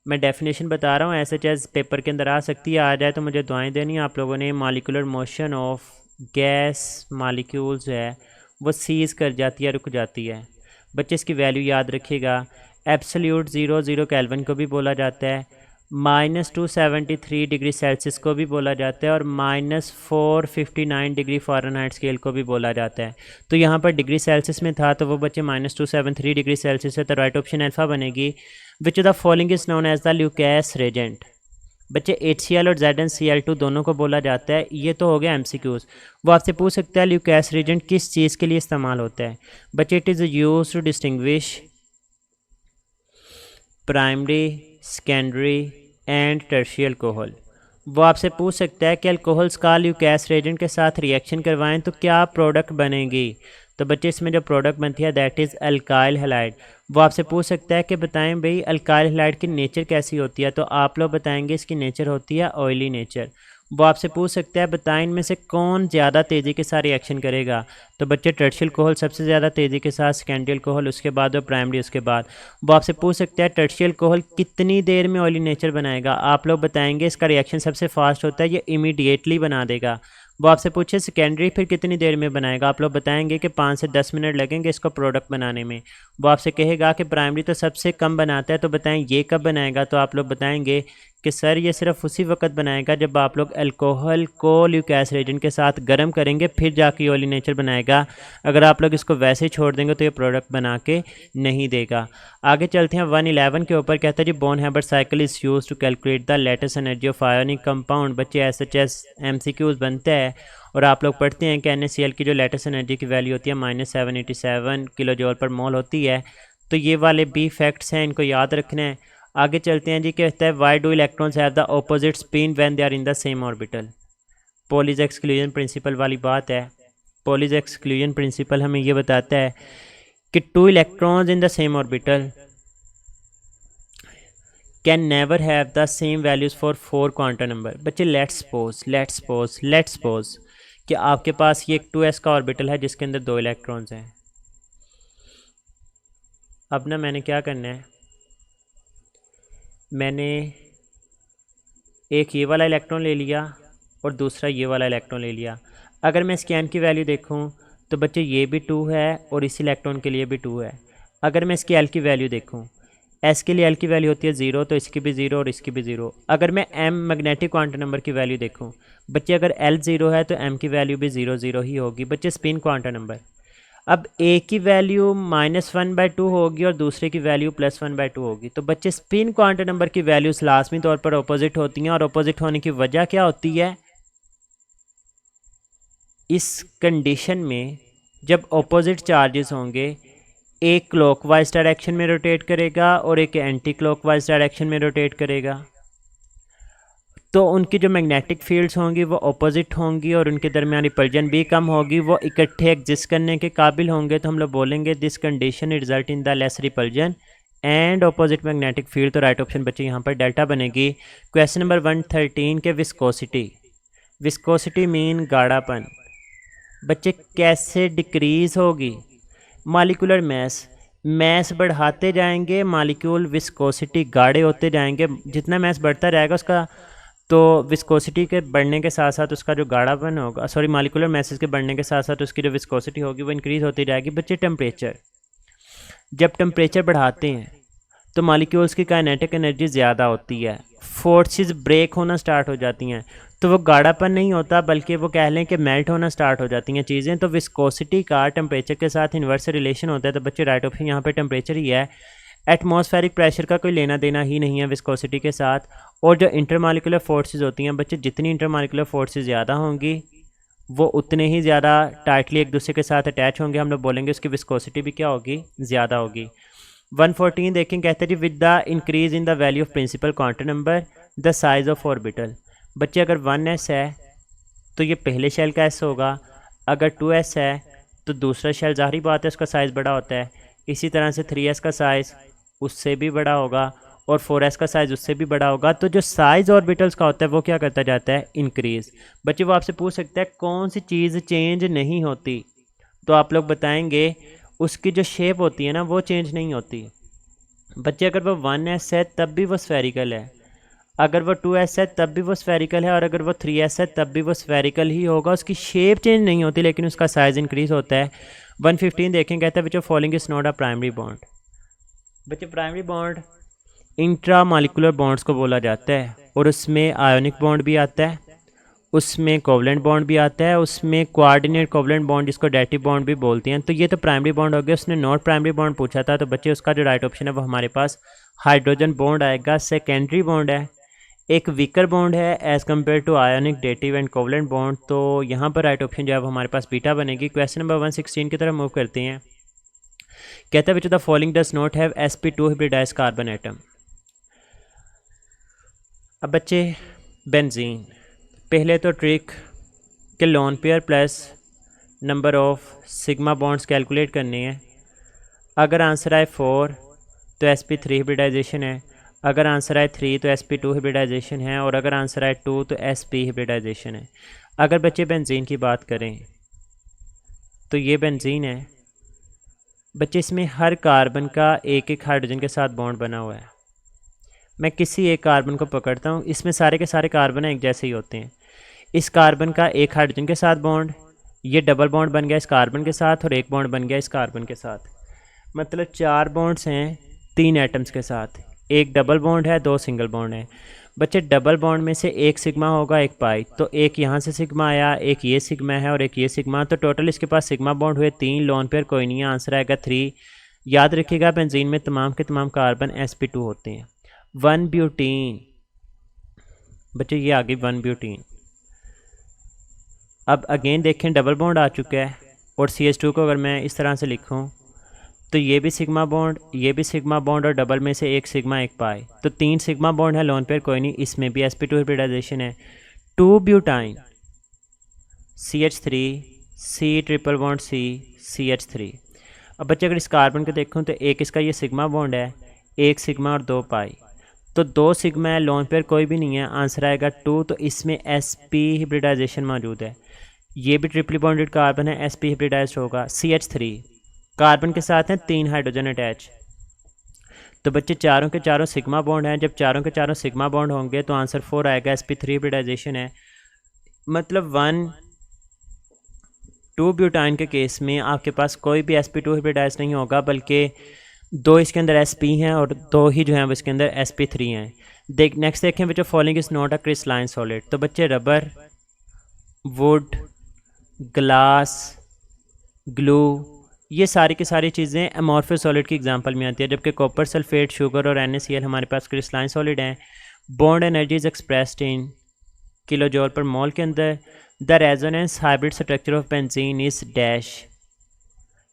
Speaker 1: मैं डेफिनेशन बता रहा हूँ ऐसे चीज़ पेपर के अंदर आ सकती है, आ जाए तो मुझे दुआएं देनी आप लोगों ने। Molecular motion of gas molecules है वो सीज़ कर जाती है, रुक जाती है। बच्चे इसकी वैल्यू याद रखिएगा। एब्सोल्यूट ज़ीरो केल्विन को भी बोला जाता है, -273 डिग्री सेल्सियस को भी बोला जाता है, और -459 डिग्री फ़ारेनहाइट स्केल को भी बोला जाता है। तो यहाँ पर डिग्री सेल्सियस में था तो वो बच्चे -273 डिग्री सेल्सियस है, तो राइट ऑप्शन अल्फ़ा बनेगी। Which of the following is known as the Lucas reagent. बच्चे HCl और ZnCl2 दोनों को बोला जाता है। ये तो हो गया MCQs। वो आपसे पूछ सकता है ल्यूकैस रेजेंट किस चीज़ के लिए इस्तेमाल होता है। बच्चे it is use to distinguish primary secondary and tertiary alcohol. वो आपसे पूछ सकता है कि अल्कोहल्स का ल्यूकैस रेजेंट के साथ रिएक्शन करवाएं तो क्या प्रोडक्ट बनेगी। तो बच्चे इसमें जो प्रोडक्ट बनती है दैट इज़ अल्काइल हैलाइड। वो आपसे पूछ सकता है कि बताएं भाई अल्काइल हैलाइड की नेचर कैसी होती है, तो आप लोग बताएंगे इसकी नेचर होती है ऑयली नेचर। वो आपसे पूछ सकता है बताएं इनमें से कौन ज़्यादा तेज़ी के साथ रिएक्शन करेगा। तो बच्चे टर्शियल अल्कोहल सबसे ज़्यादा तेज़ी के साथ, सेकेंडरी अल्कोहल उसके बाद और प्राइमरी उसके बाद। वो आपसे पूछ सकता है टर्शियल अल्कोहल कितनी देर में ऑयली नेचर बनाएगा। आप लोग बताएंगे इसका रिएक्शन सबसे फास्ट होता है, ये इमीडिएटली बना देगा। वो आपसे पूछे सेकेंडरी फिर कितनी देर में बनाएगा। आप लोग बताएंगे कि 5 से 10 मिनट लगेंगे इसको प्रोडक्ट बनाने में। वो आपसे कहेगा कि प्राइमरी तो सबसे कम बनाता है, तो बताएं ये कब बनाएगा। तो आप लोग बताएंगे कि सर ये सिर्फ उसी वक्त बनाएगा जब आप लोग अल्कोहल को ल्यूक एसिड एजेंट के साथ गर्म करेंगे, फिर जाके ऑयली नेचर बनाएगा। अगर आप लोग इसको वैसे ही छोड़ देंगे तो ये प्रोडक्ट बना के नहीं देगा। आगे चलते हैं 111 के ऊपर। कहता है जी Born Haber cycle is use to calculate the lattice energy of ionic compound. बच्चे SHS MCQs बनते हैं और आप लोग पढ़ते हैं कि NaCl की जो लेटेस्ट एनर्जी की वैल्यू होती है -787 किलो जूल पर मोल होती है। तो ये वाले भी फैक्ट्स हैं, इनको याद रखना है। आगे चलते हैं जी। कहता है why do electrons have the opposite spin when they are in the same orbital. Pauli's exclusion principle वाली बात है। पोलिस एक्सक्लूजन प्रिंसिपल हमें ये बताता है कि 2 electrons in the same orbital can never have the same values for 4 quantum number. बच्चे लेट्स सपोज कि आपके पास ये एक 2s का ऑर्बिटल है जिसके अंदर 2 इलेक्ट्रॉन्स हैं। अब ना मैंने क्या करना है, मैंने एक ये वाला इलेक्ट्रॉन ले लिया और दूसरा ये वाला इलेक्ट्रॉन ले लिया। अगर मैं इसके n की वैल्यू देखूं तो बच्चे ये भी 2 है और इस इलेक्ट्रॉन के लिए भी 2 है। अगर मैं इसकी l की वैल्यू देखूं, s के लिए l की वैल्यू होती है 0, तो इसकी भी 0 और इसकी भी 0। अगर मैं m मैग्नेटिक क्वांटम नंबर की वैल्यू देखूं, बच्चे अगर l 0 है तो m की वैल्यू भी 0 0 ही होगी। बच्चे स्पिन क्वांटम नंबर, अब a की वैल्यू -1/2 होगी और दूसरे की वैल्यू +1/2 होगी। तो बच्चे स्पिन क्वांटम नंबर की वैल्यूज लाजमी तौर पर अपोजिट होती हैं। और अपोजिट होने की वजह क्या होती है, इस कंडीशन में जब अपोजिट चार्जेस होंगे, एक क्लॉकवाइज डायरेक्शन में रोटेट करेगा और एक एंटी क्लॉकवाइज डायरेक्शन में रोटेट करेगा, तो उनकी जो मैग्नेटिक फील्ड्स होंगी वो अपोजिट होंगी और उनके दरमियान रिपल्जन भी कम होगी। वो इकट्ठे एग्जिस्ट करने के काबिल होंगे। तो हम लोग बोलेंगे this condition result in the less repulsion and opposite magnetic field. तो राइट ऑप्शन बच्चे यहाँ पर डेल्टा बनेगी। क्वेश्चन नंबर 113 के विस्कोसिटी मीन गाढ़ापन। बच्चे कैसे डिक्रीज़ होगी, मालिकुलर मैस बढ़ाते जाएंगे, मालिक्यूल विस्कोसिटी गाढ़े होते जाएंगे। जितना मैस बढ़ता रहेगा उसका तो विस्कोसिटी के बढ़ने के साथ साथ उसका जो गाढ़ापन होगा, मालिकुलर मैसेज के बढ़ने के साथ साथ उसकी जो विस्कोसिटी होगी वो इंक्रीज़ होती जाएगी। बच्चे टेम्परेचर, जब टेम्परेचर बढ़ाते हैं तो मालिक्यूल्स की काइनेटिक एनर्जी ज़्यादा होती है, फोर्सेस ब्रेक होना स्टार्ट हो जाती हैं। तो वो गाढ़ापन नहीं होता बल्कि वो कह लें कि मेल्ट होना स्टार्ट हो जाती हैं चीज़ें। तो विस्कोसिटी का टेम्परेचर के साथ इन्वर्स रिलेशन होता है। तो बच्चे राइट ऑप्शन यहाँ पे टेम्परेचर ही है। एटमॉस्फेरिक प्रेशर का कोई लेना देना ही नहीं है विस्कोसिटी के साथ। और जो इंटरमालिकुलर फोर्सेस होती हैं बच्चे, जितनी इंटरमालिकुलर फोर्सेस ज़्यादा होंगी वो उतने ही ज़्यादा टाइटली एक दूसरे के साथ अटैच होंगे। हम लोग बोलेंगे उसकी विस्कोसिटी भी क्या होगी, ज़्यादा होगी। 114 देखें। कहते हैं जी with the increase in the value of principal quantum number the size of orbital. बच्चे अगर 1s है तो ये पहले शेल का s होगा, अगर 2s है तो दूसरा शेल, ज़ाहिर बात है उसका साइज़ बड़ा होता है। इसी तरह से 3s का साइज़ उससे भी बड़ा होगा और 4s का साइज़ उससे भी बड़ा होगा। तो जो साइज़ ऑर्बिटल्स का होता है वो क्या करता जाता है, इंक्रीज़। बच्चे वो आपसे पूछ सकते हैं कौन सी चीज़ चेंज नहीं होती, तो आप लोग बताएंगे उसकी जो शेप होती है ना वो चेंज नहीं होती। बच्चे अगर वो 1s है तब भी वो स्फेरिकल है, अगर वो 2s है तब भी वो स्फेरिकल है, और अगर वो 3s है तब भी वो स्फेरिकल ही होगा। उसकी शेप चेंज नहीं होती लेकिन उसका साइज़ इंक्रीज़ होता है। 115 देखें। कहता है which of following is not a primary bond. बच्चे primary bond intramolecular bonds को बोला जाता है और उसमें आयोनिक बॉन्ड भी आता है, उसमें कोवलेंट बॉन्ड भी आता है, उसमें कोऑर्डिनेट कोवलेंट बॉन्ड जिसको डेटिव बॉन्ड भी बोलते हैं। तो ये तो प्राइमरी बॉन्ड हो गया। उसने नॉट प्राइमरी बॉन्ड पूछा था, तो बच्चे उसका जो राइट ऑप्शन है वो हमारे पास हाइड्रोजन बॉन्ड आएगा। सेकेंडरी बॉन्ड है, एक वीकर बॉन्ड है as compare to ionic, dative and covalent bond. तो यहाँ पर राइट ऑप्शन जो है वो हमारे पास बीटा बनेगी। क्वेश्चन नंबर 116 की तरफ मूव करते हैं। कहता है which of the following does not have sp2 hybridise carbon atom. अब बच्चे बेंजीन, पहले तो ट्रिक के lone pair plus number of sigma bonds calculate करने हैं। अगर आंसर आए 4 तो sp3 हिब्रिडाइजेशन है, अगर आंसर आए 3 तो sp2 हाइब्रिडाइजेशन है, और अगर आंसर आए 2 तो sp हाइब्रिडाइजेशन है। अगर बच्चे बेंजीन की बात करें तो ये बेंजीन है बच्चे, इसमें हर कार्बन का एक एक हाइड्रोजन के साथ बॉन्ड बना हुआ है। मैं किसी एक कार्बन को पकड़ता हूँ, इसमें सारे के सारे कार्बन एक जैसे ही होते हैं। इस कार्बन का एक हाइड्रोजन के साथ बॉन्ड, ये डबल बॉन्ड बन गया इस कार्बन के साथ, और एक बॉन्ड बन गया इस कार्बन के साथ। मतलब 4 बॉन्ड्स हैं 3 एटम्स के साथ, एक डबल बॉन्ड है 2 सिंगल बॉन्ड है। बच्चे डबल बॉन्ड में से एक सिग्मा होगा एक पाई, तो एक यहाँ से सिग्मा आया, एक ये सिग्मा है और एक ये सिग्मा, तो टोटल इसके पास सिग्मा बॉन्ड हुए 3, लोन पेयर कोई नहीं है, आंसर आएगा 3। याद रखिएगा बेंजीन में तमाम के तमाम कार्बन sp2 होते हैं। 1 ब्यूटीन, बच्चे ये आ गई 1 ब्यूटीन। अब अगेन देखें डबल बॉन्ड आ चुका है, और CH2 को अगर मैं इस तरह से लिखूं तो ये भी सिग्मा बॉन्ड, ये भी सिग्मा बॉन्ड, और डबल में से एक सिग्मा एक पाई, तो 3 सिग्मा बॉन्ड है, लोन पेयर कोई नहीं, इसमें भी sp2 हाइब्रिडाइजेशन है। 2 butyne CH3 C triple bond C CH3। अब बच्चे अगर इस कार्बन को देखूं तो एक इसका ये सिग्मा बॉन्ड है, एक सिग्मा और 2 पाई, तो 2 सिग्मा है, लोन पेयर कोई भी नहीं है, आंसर आएगा 2। तो इसमें sp हाइब्रिडाइजेशन मौजूद है। ये भी ट्रिपली बॉन्डेड कार्बन है, sp हाइब्रिडाइज्ड होगा। CH3 कार्बन के साथ हैं 3 हाइड्रोजन अटैच, तो बच्चे चारों के चारों सिग्मा बॉन्ड हैं, जब चारों के चारों सिग्मा बॉन्ड होंगे तो आंसर 4 आएगा, sp3 हाइब्रिडाइजेशन है। मतलब 2 ब्यूटाइन के केस में आपके पास कोई भी sp2 हाइब्रिडाइज नहीं होगा, बल्कि 2 इसके अंदर sp हैं और 2 ही जो हैं वो इसके अंदर sp3 हैं। नेक्स्ट देखें बच्चों, following is not a crystalline solid. तो बच्चे रबर, वुड, ग्लास, ग्लू, ये सारी की सारी चीज़ें अमॉर्फस सॉलिड की एग्जांपल में आती है, जबकि कॉपर सल्फेट, शुगर और NaCl हमारे पास क्रिस्टलाइन सॉलिड हैं। Bond energy is expressed in kilojoule per mole के अंदर। The resonance hybrid structure of benzene is dash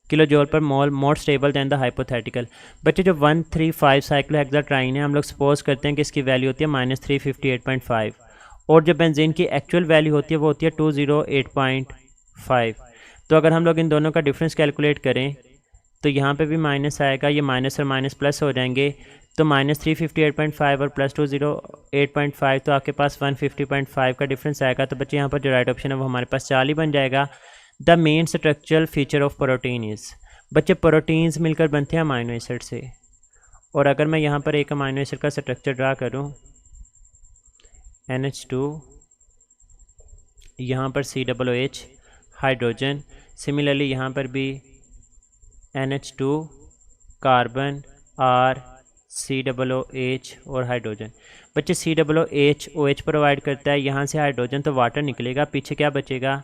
Speaker 1: kilojoule per mole, more stable than the hypothetical. बच्चे जो 135 साइक्लोहेक्साट्राइन है, हम लोग सपोज करते हैं कि इसकी वैल्यू होती है -358.5, और जो बेंजीन की एक्चुअल वैल्यू होती है वो होती है 208.5। तो अगर हम लोग इन दोनों का डिफरेंस कैलकुलेट करें तो यहाँ पे भी माइनस आएगा, ये माइनस और माइनस प्लस हो जाएंगे, तो -358.5 और प्लस 208.5, तो आपके पास 150.5 का डिफरेंस आएगा। तो बच्चे यहाँ पर जो राइट ऑप्शन है वो हमारे पास 4 ही बन जाएगा। The main structural feature of protein is, बच्चे प्रोटीन्स मिलकर बनते हैं अमाइनो एसिड से, और अगर मैं यहाँ पर एक अमाइनो एसिड का स्ट्रक्चर ड्रा करूँ, NH2, यहाँ पर COOH हाइड्रोजन, सिमिलरली यहाँ पर भी NH2 कार्बन, R COOH और हाइड्रोजन। बच्चे COOH OH प्रोवाइड करता है, यहाँ से हाइड्रोजन तो वाटर निकलेगा, पीछे क्या बचेगा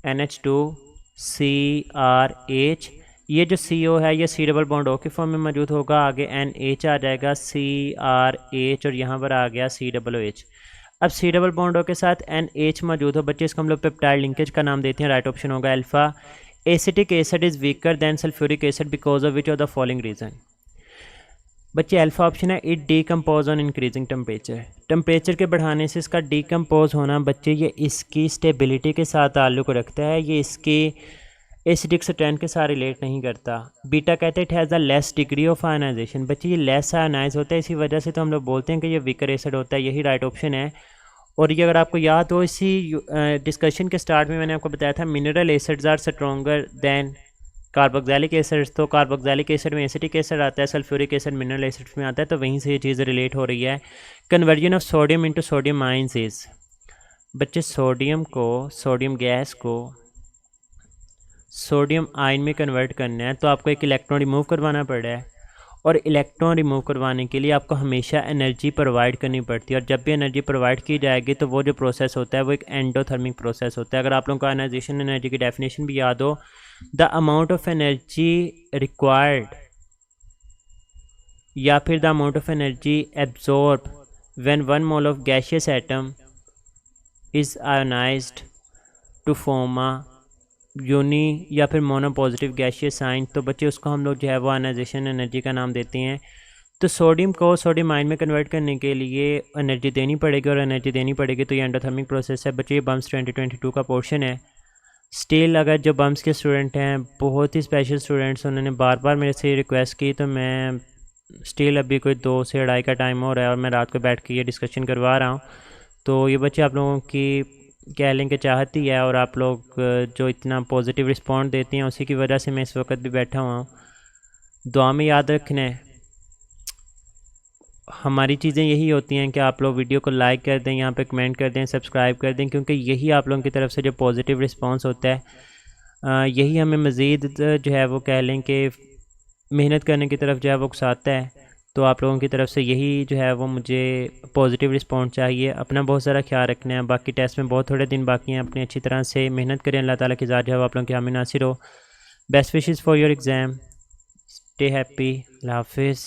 Speaker 1: NH2 CRH, ये जो CO है ये C डबल बॉन्ड O के फॉर्म में मौजूद होगा, आगे NH आ जाएगा CRH, और यहाँ पर आ गया COOH। अब C डबल बॉन्ड O के साथ NH मौजूद हो बच्चे, इसको हम लोग पेप्टाइड लिंकेज का नाम देते हैं। राइट ऑप्शन होगा alpha. Acetic acid is weaker than sulphuric acid because of which of the following reason. बच्चे अल्फ़ा ऑप्शन है, it decompose on increasing temperature, temperature के बढ़ाने से इसका डीकम्पोज होना बच्चे ये इसकी स्टेबिलिटी के साथ ताल्लुक़ रखता है, ये इसकी एसिडिक स्ट्रेंथ के साथ रिलेट नहीं करता। बीटा कहते हैं it has the less degree of ionisation, बच्चे ये लेस आयनाइज होता है, इसी वजह से तो हम लोग बोलते हैं कि ये वीकर एसिड होता है, यही राइट ऑप्शन है। और ये अगर आपको याद हो, इसी डिस्कशन के स्टार्ट में मैंने आपको बताया था mineral acids are stronger than carboxylic acids, तो कार्बोक्सिलिक एसिड में एसिटिक एसिड आता है, सल्फ्यूरिक एसिड मिनरल एसिड्स में आता है, तो वहीं से ये चीज़ रिलेट हो रही है। Conversion of sodium into sodium ions is, बच्चे सोडियम गैस को सोडियम आयन में कन्वर्ट करना है, तो आपको एक इलेक्ट्रॉन रिमूव करवाना पड़ रहा है, और इलेक्ट्रॉन रिमूव करवाने के लिए आपको हमेशा एनर्जी प्रोवाइड करनी पड़ती है, और जब भी एनर्जी प्रोवाइड की जाएगी तो वो जो प्रोसेस होता है वो एक एंडोथर्मिक प्रोसेस होता है। अगर आप लोगों को आयनाइजेशन एनर्जी की डेफिनेशन भी याद हो, the amount of energy required या फिर the amount of energy absorb when 1 mole of gaseous atom is ionised to form a uni या फिर मोनो पॉजिटिव गैशियस साइन, तो बच्चे उसको हम लोग जो है वो आयनाइजेशन एनर्जी का नाम देते हैं। तो सोडियम को सोडियम आयन में कन्वर्ट करने के लिए एनर्जी देनी पड़ेगी, और एनर्जी देनी पड़ेगी तो ये एंडोथर्मिक प्रोसेस है। बच्चे ये बम्स 2022 का पोर्शन है। स्टिल अगर जो बम्स के स्टूडेंट हैं बहुत ही स्पेशल स्टूडेंट्स, उन्होंने बार बार मेरे से रिक्वेस्ट की, तो मैं स्टिल अभी कोई 2 से 2:30 का टाइम हो रहा है और मैं रात को बैठ के ये डिस्कशन करवा रहा हूँ। तो ये बच्चे आप लोगों की कह लें कि चाहती है, और आप लोग जो इतना पॉजिटिव रिस्पॉन्ड देती हैं उसी की वजह से मैं इस वक्त भी बैठा हुआ हूँ। दुआ में याद रखना है, हमारी चीज़ें यही होती हैं कि आप लोग वीडियो को लाइक कर दें, यहाँ पे कमेंट कर दें, सब्सक्राइब कर दें, क्योंकि यही आप लोगों की तरफ से जो पॉजिटिव रिस्पांस होता है यही हमें मज़ीद जो है वो कह लें कि मेहनत करने की तरफ जो है वो उकसाता है। तो आप लोगों की तरफ से यही जो है वो मुझे पॉजिटिव रिस्पॉन्स चाहिए। अपना बहुत सारा ख्याल रखना है, बाकी टेस्ट में बहुत थोड़े दिन बाकी हैं, अपनी अच्छी तरह से मेहनत करें। अल्लाह ताला की ज़ात जो है वो आप लोगों की हामी नासिर हो। Best wishes for your exam, stay happy, अल्लाह हाफिज़।